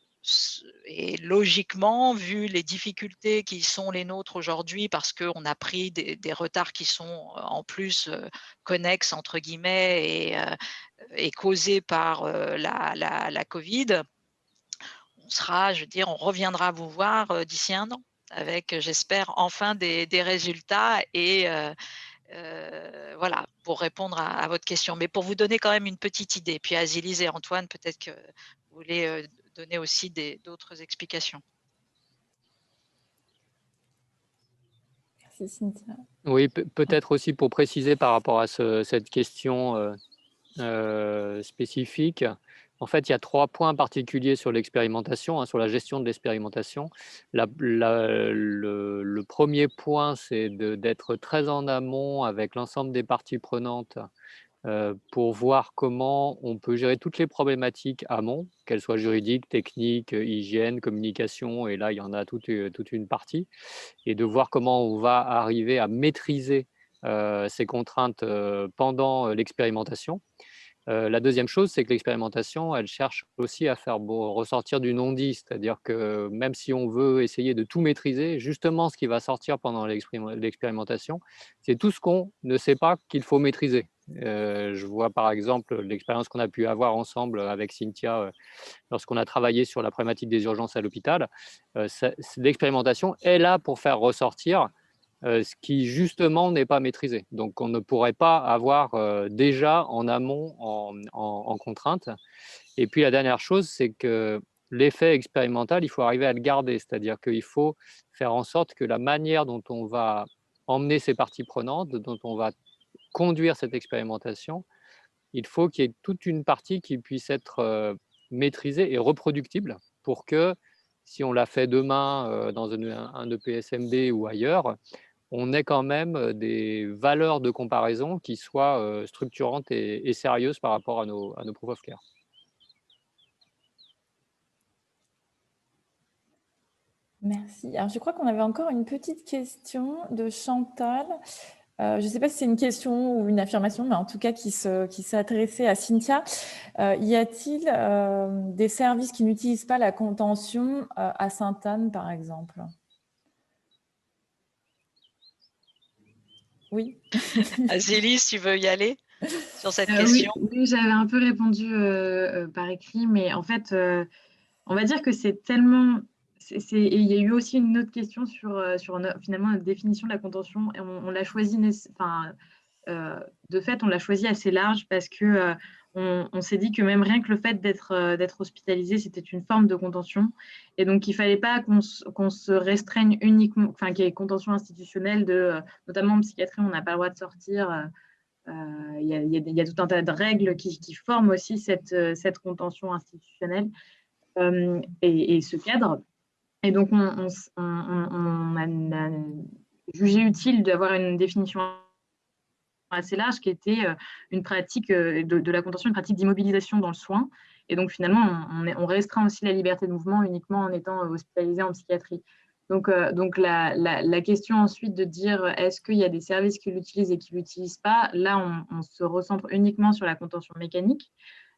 et logiquement, vu les difficultés qui sont les nôtres aujourd'hui, parce qu'on a pris des retards qui sont en plus connexes, entre guillemets, et causés par la Covid, on sera, je veux dire, on reviendra vous voir d'ici un an avec, j'espère, enfin des résultats et voilà, pour répondre à votre question. Mais pour vous donner quand même une petite idée. Puis Azilise et Antoine, peut-être que vous voulez donner aussi d'autres explications. Merci Cynthia. Oui, peut-être aussi pour préciser par rapport à cette question spécifique. En fait, il y a 3 points particuliers sur l'expérimentation, sur la gestion de l'expérimentation. Le premier point, c'est d'être très en amont avec l'ensemble des parties prenantes pour voir comment on peut gérer toutes les problématiques amont, qu'elles soient juridiques, techniques, hygiène, communication, et là, il y en a toute une partie, et de voir comment on va arriver à maîtriser ces contraintes pendant l'expérimentation. La deuxième chose, c'est que l'expérimentation, elle cherche aussi à faire ressortir du non-dit, c'est-à-dire que même si on veut essayer de tout maîtriser, justement, ce qui va sortir pendant l'expérimentation, c'est tout ce qu'on ne sait pas qu'il faut maîtriser. Je vois par exemple l'expérience qu'on a pu avoir ensemble avec Cynthia lorsqu'on a travaillé sur la problématique des urgences à l'hôpital. L'expérimentation est là pour faire ressortir ce qui justement n'est pas maîtrisé. Donc on ne pourrait pas avoir déjà en amont en contrainte. Et puis la dernière chose, c'est que l'effet expérimental, il faut arriver à le garder, c'est-à-dire qu'il faut faire en sorte que la manière dont on va emmener ces parties prenantes, dont on va conduire cette expérimentation, il faut qu'il y ait toute une partie qui puisse être maîtrisée et reproductible pour que si on l'a fait demain dans un EPSMD ou ailleurs, on ait quand même des valeurs de comparaison qui soient structurantes et sérieuses par rapport à nos proof of care. Merci. Alors, je crois qu'on avait encore une petite question de Chantal. Je ne sais pas si c'est une question ou une affirmation, mais en tout cas qui s'est adressée à Cynthia. Y a-t-il des services qui n'utilisent pas la contention à Sainte-Anne, par exemple ? Oui. Azilis, tu veux y aller sur cette question? Oui, j'avais un peu répondu par écrit, mais en fait, on va dire que c'est tellement... Et il y a eu aussi une autre question sur, finalement notre définition de la contention, et on l'a choisi, de fait, on l'a choisi assez large parce que on s'est dit que même rien que le fait d'être hospitalisé, c'était une forme de contention. Et donc, il ne fallait pas qu'on se restreigne uniquement, enfin, qu'il y ait contention institutionnelle, notamment en psychiatrie, on n'a pas le droit de sortir. Il y a tout un tas de règles qui forment aussi cette contention institutionnelle et ce cadre. Et donc, on a jugé utile d'avoir une définition assez large qui était une pratique de la contention, une pratique d'immobilisation dans le soin. Et donc, finalement, on restreint aussi la liberté de mouvement uniquement en étant hospitalisé en psychiatrie. Donc la question ensuite de dire est-ce qu'il y a des services qui l'utilisent et qui ne l'utilisent pas, là, on se recentre uniquement sur la contention mécanique.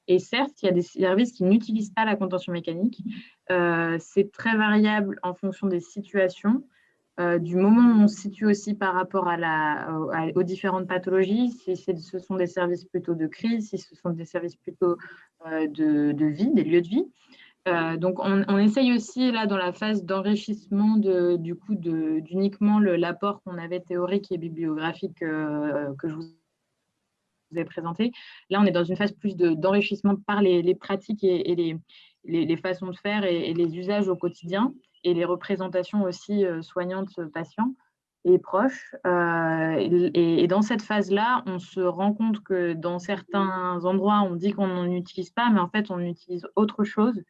Et certes, il y a des services qui n'utilisent pas la contention mécanique. C'est très variable en fonction des situations. Du moment où on se situe aussi par rapport aux différentes pathologies, si ce sont des services plutôt de crise, si ce sont des services plutôt de vie, des lieux de vie. Donc, on essaye aussi, là, dans la phase d'enrichissement d'uniquement l'apport qu'on avait théorique et bibliographique que je vous ai présenté. Là, on est dans une phase plus d'enrichissement par les pratiques et les façons de faire et les usages au quotidien et les représentations aussi soignantes patients et proches. Et dans cette phase-là, on se rend compte que dans certains endroits, on dit qu'on n'en utilise pas, mais en fait, on utilise autre chose,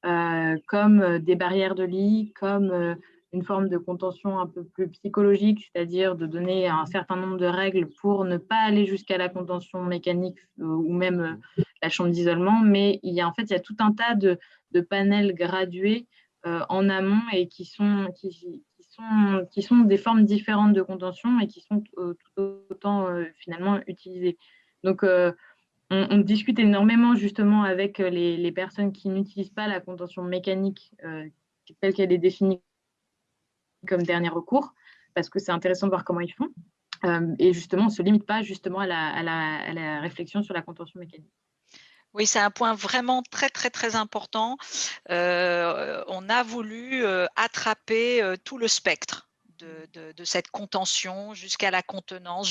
comme des barrières de lit, comme une forme de contention un peu plus psychologique, c'est-à-dire de donner un certain nombre de règles pour ne pas aller jusqu'à la contention mécanique ou même la chambre d'isolement. Mais il y a tout un tas de panels gradués en amont et qui sont des formes différentes de contention et qui sont tout autant finalement utilisées. Donc, on discute énormément justement avec les personnes qui n'utilisent pas la contention mécanique telle qu'elle est définie comme dernier recours, parce que c'est intéressant de voir comment ils font. Et justement, on ne se limite pas justement à la réflexion sur la contention mécanique. Oui, c'est un point vraiment très, très, très important. On a voulu attraper tout le spectre de cette contention jusqu'à la contenance,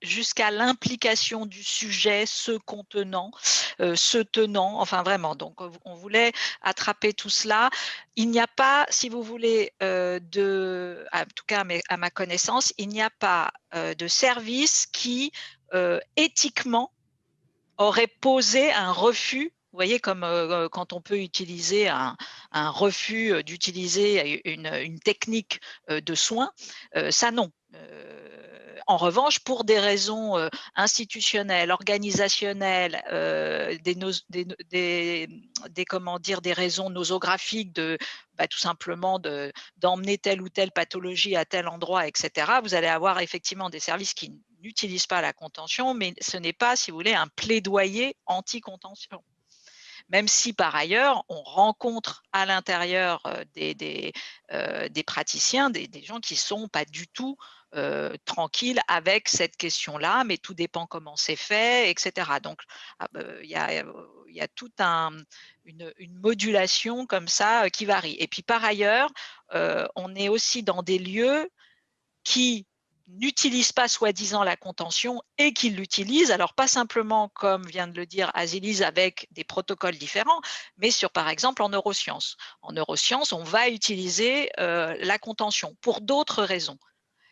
jusqu'à l'implication du sujet, ce contenant, ce tenant, enfin vraiment. Donc, on voulait attraper tout cela. Il n'y a pas, si vous voulez, en tout cas à ma connaissance, il n'y a pas de service qui, éthiquement, aurait posé un refus, vous voyez, comme quand on peut utiliser un refus d'utiliser une technique de soin, ça non. En revanche, pour des raisons institutionnelles, organisationnelles, des raisons nosographiques, tout simplement d'emmener telle ou telle pathologie à tel endroit, etc., vous allez avoir effectivement des services qui n'utilisent pas la contention, mais ce n'est pas, si vous voulez, un plaidoyer anti-contention. Même si par ailleurs, on rencontre à l'intérieur des praticiens, des gens qui ne sont pas du tout tranquilles avec cette question-là, mais tout dépend comment c'est fait, etc. Donc, il y a toute une modulation comme ça qui varie. Et puis par ailleurs, on est aussi dans des lieux qui n'utilisent pas soi-disant la contention et qui l'utilisent, alors pas simplement, comme vient de le dire Azilis, avec des protocoles différents, mais par exemple en neurosciences. En neurosciences, on va utiliser la contention pour d'autres raisons,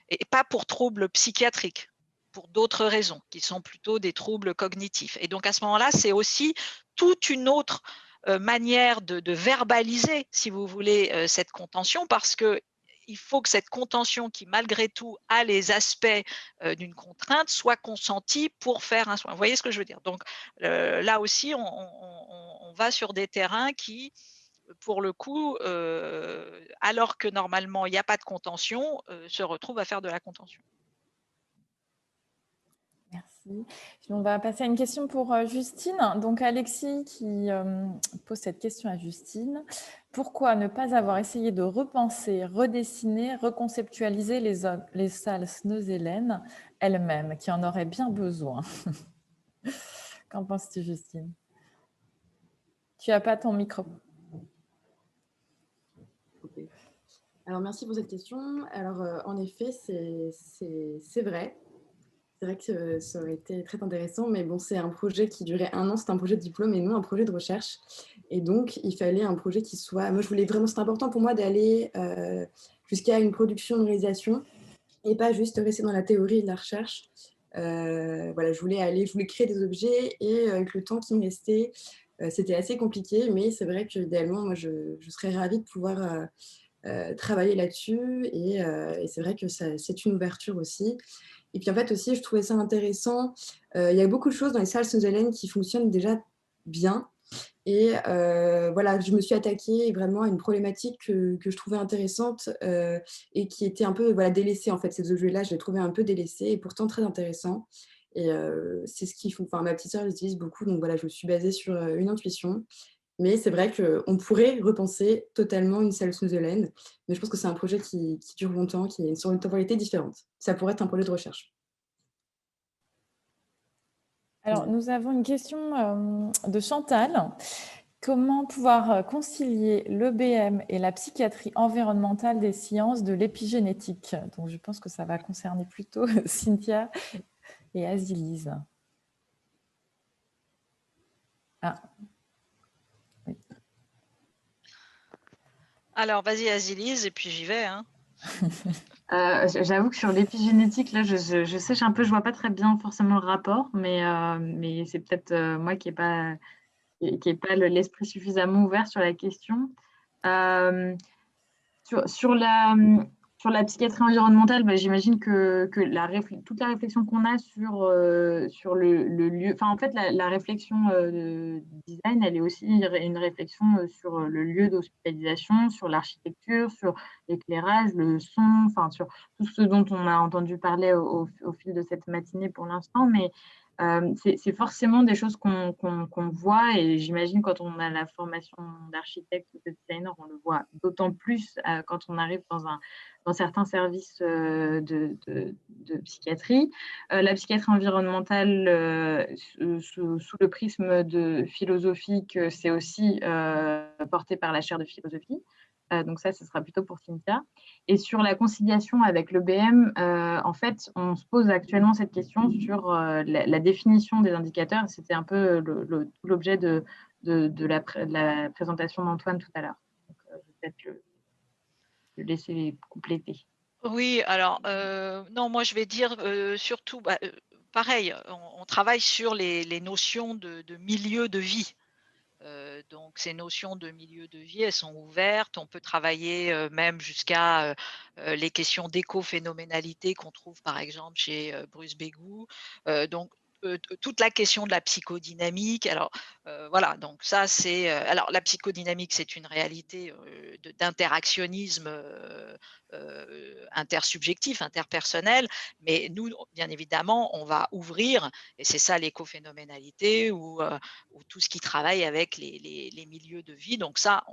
et pas pour troubles psychiatriques, pour d'autres raisons, qui sont plutôt des troubles cognitifs. Et donc à ce moment-là, c'est aussi toute une autre manière de verbaliser, si vous voulez, cette contention, parce que il faut que cette contention qui, malgré tout, a les aspects d'une contrainte, soit consentie pour faire un soin. Vous voyez ce que je veux dire? Donc, là aussi, on va sur des terrains qui, pour le coup, alors que normalement, il n'y a pas de contention, se retrouvent à faire de la contention. Merci. On va passer à une question pour Justine. Donc Alexis qui pose cette question à Justine. Pourquoi ne pas avoir essayé de repenser, redessiner, reconceptualiser les salles Snoezelen elles-mêmes, qui en auraient bien besoin? Qu'en penses-tu, Justine? Tu n'as pas ton micro. Okay. Alors, merci pour cette question. Alors, en effet, c'est vrai. C'est vrai que ça aurait été très intéressant, mais bon, c'est un projet qui durait 1 an, c'est un projet de diplôme et non un projet de recherche. Et donc, il fallait un projet qui soit... Moi, je voulais vraiment... C'est important pour moi d'aller jusqu'à une production, une réalisation, et pas juste rester dans la théorie de la recherche. Voilà, je voulais créer des objets, et avec le temps qui me restait, c'était assez compliqué, mais c'est vrai qu'idéalement, moi, je serais ravie de pouvoir travailler là-dessus, et c'est vrai que c'est une ouverture aussi. Et puis en fait aussi, je trouvais ça intéressant. Il y a beaucoup de choses dans les salles Snoezelen qui fonctionnent déjà bien. Et voilà, je me suis attaquée vraiment à une problématique que je trouvais intéressante et qui était un peu délaissée en fait. Ces objets-là, je les trouvais un peu délaissés et pourtant très intéressants. Et c'est ce qu'ils font. Enfin, ma petite sœur les utilise beaucoup, donc voilà, je me suis basée sur une intuition. Mais c'est vrai qu'on pourrait repenser totalement une salle Snoezelen, mais je pense que c'est un projet qui dure longtemps, qui est sur une temporalité différente. Ça pourrait être un projet de recherche. Alors, nous avons une question de Chantal. Comment pouvoir concilier l'EBM et la psychiatrie environnementale des sciences de l'épigénétique? Donc, je pense que ça va concerner plutôt Cynthia et Azilise. Ah. Oui. Alors, vas-y, Azilise, et puis j'y vais. Hein. J'avoue que sur l'épigénétique, là, je sèche un peu, je vois pas très bien forcément le rapport, mais c'est peut-être moi qui n'ai pas, l'esprit suffisamment ouvert sur la question. Sur la psychiatrie environnementale, j'imagine que toute la réflexion qu'on a sur le lieu, enfin en fait la réflexion design, elle est aussi une réflexion sur le lieu d'hospitalisation, sur l'architecture, sur l'éclairage, le son, enfin sur tout ce dont on a entendu parler au fil de cette matinée pour l'instant, mais c'est forcément des choses qu'on voit, et j'imagine quand on a la formation d'architecte ou de designer, on le voit d'autant plus quand on arrive dans certains services de psychiatrie. La psychiatrie environnementale, sous le prisme philosophique, c'est aussi porté par la chaire de philosophie. Donc ça, ce sera plutôt pour Cynthia. Et sur la conciliation avec l'EBM, en fait, on se pose actuellement cette question sur la définition des indicateurs. C'était un peu l'objet de la présentation d'Antoine tout à l'heure. Donc, je vais peut-être le laisser compléter. Oui, alors, non, moi je vais dire surtout, pareil, on travaille sur les notions de milieu de vie. Donc ces notions de milieu de vie, elles sont ouvertes. On peut travailler même jusqu'à les questions d'écophénoménalité qu'on trouve par exemple chez Bruce Begou. Donc toute la question de la psychodynamique. Alors voilà, donc ça c'est alors la psychodynamique, c'est une réalité d'interactionnisme intersubjectif, interpersonnel, mais nous bien évidemment on va ouvrir, et c'est ça l'écophénoménalité ou tout ce qui travaille avec les milieux de vie. Donc ça,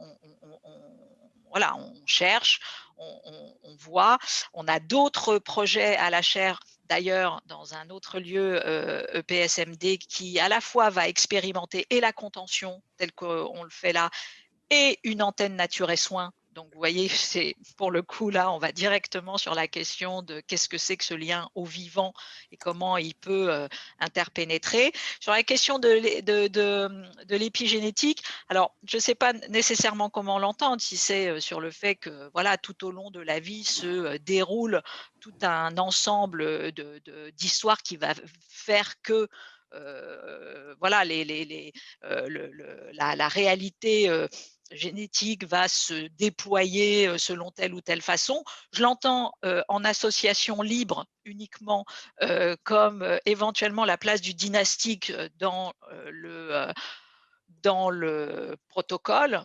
voilà, on cherche, on voit. On a d'autres projets à la chaire, d'ailleurs, dans un autre lieu, EPSMD, qui à la fois va expérimenter et la contention, telle qu'on le fait là, et une antenne nature et soins. Donc, vous voyez, c'est pour le coup, là, on va directement sur la question de qu'est-ce que c'est que ce lien au vivant et comment il peut interpénétrer. Sur la question de l'épigénétique, alors, je ne sais pas nécessairement comment l'entendre, si c'est sur le fait que, voilà, tout au long de la vie se déroule tout un ensemble d'histoires qui va faire que voilà, la réalité génétique va se déployer selon telle ou telle façon. Je l'entends en association libre uniquement comme éventuellement la place du dynastique dans le protocole.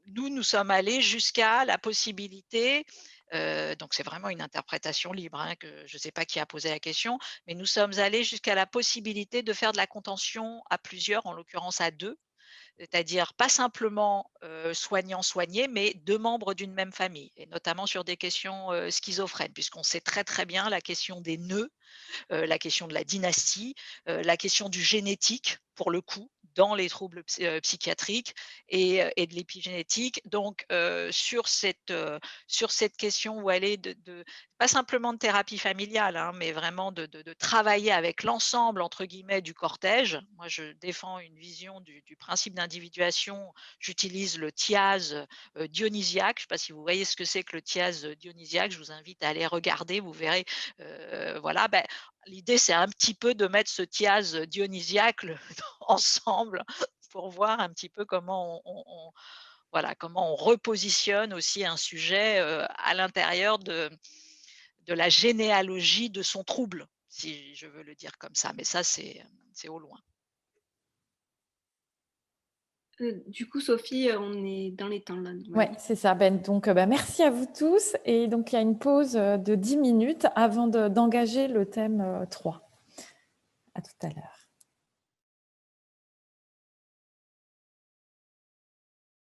Nous sommes allés jusqu'à la possibilité Donc c'est vraiment une interprétation libre, hein, que je ne sais pas qui a posé la question, mais nous sommes allés jusqu'à la possibilité de faire de la contention à plusieurs, en l'occurrence à 2. C'est-à-dire pas simplement, soignant-soigné, mais 2 membres d'une même famille et notamment sur des questions, schizophrènes puisqu'on sait très, très bien la question des nœuds, la question de la dynastie, la question du génétique pour le coup, dans les troubles psychiatriques et de l'épigénétique. Donc sur cette question où aller de pas simplement de thérapie familiale, hein, mais vraiment de travailler avec l'ensemble entre guillemets du cortège. Moi, je défends une vision du principe d'individuation. J'utilise le thiase, dionysiaque. Je ne sais pas si vous voyez ce que c'est que le thiase, dionysiaque. Je vous invite à aller regarder, vous verrez, voilà, l'idée, c'est un petit peu de mettre ce thiase dionysiaque ensemble pour voir un petit peu comment voilà, comment on repositionne aussi un sujet à l'intérieur de la généalogie de son trouble, si je veux le dire comme ça. Mais ça, c'est au loin. Du coup, Sophie, on est dans les temps là. Oui, c'est ça. Donc, merci à vous tous. Et donc, il y a une pause de 10 minutes avant d'engager le thème 3. À tout à l'heure.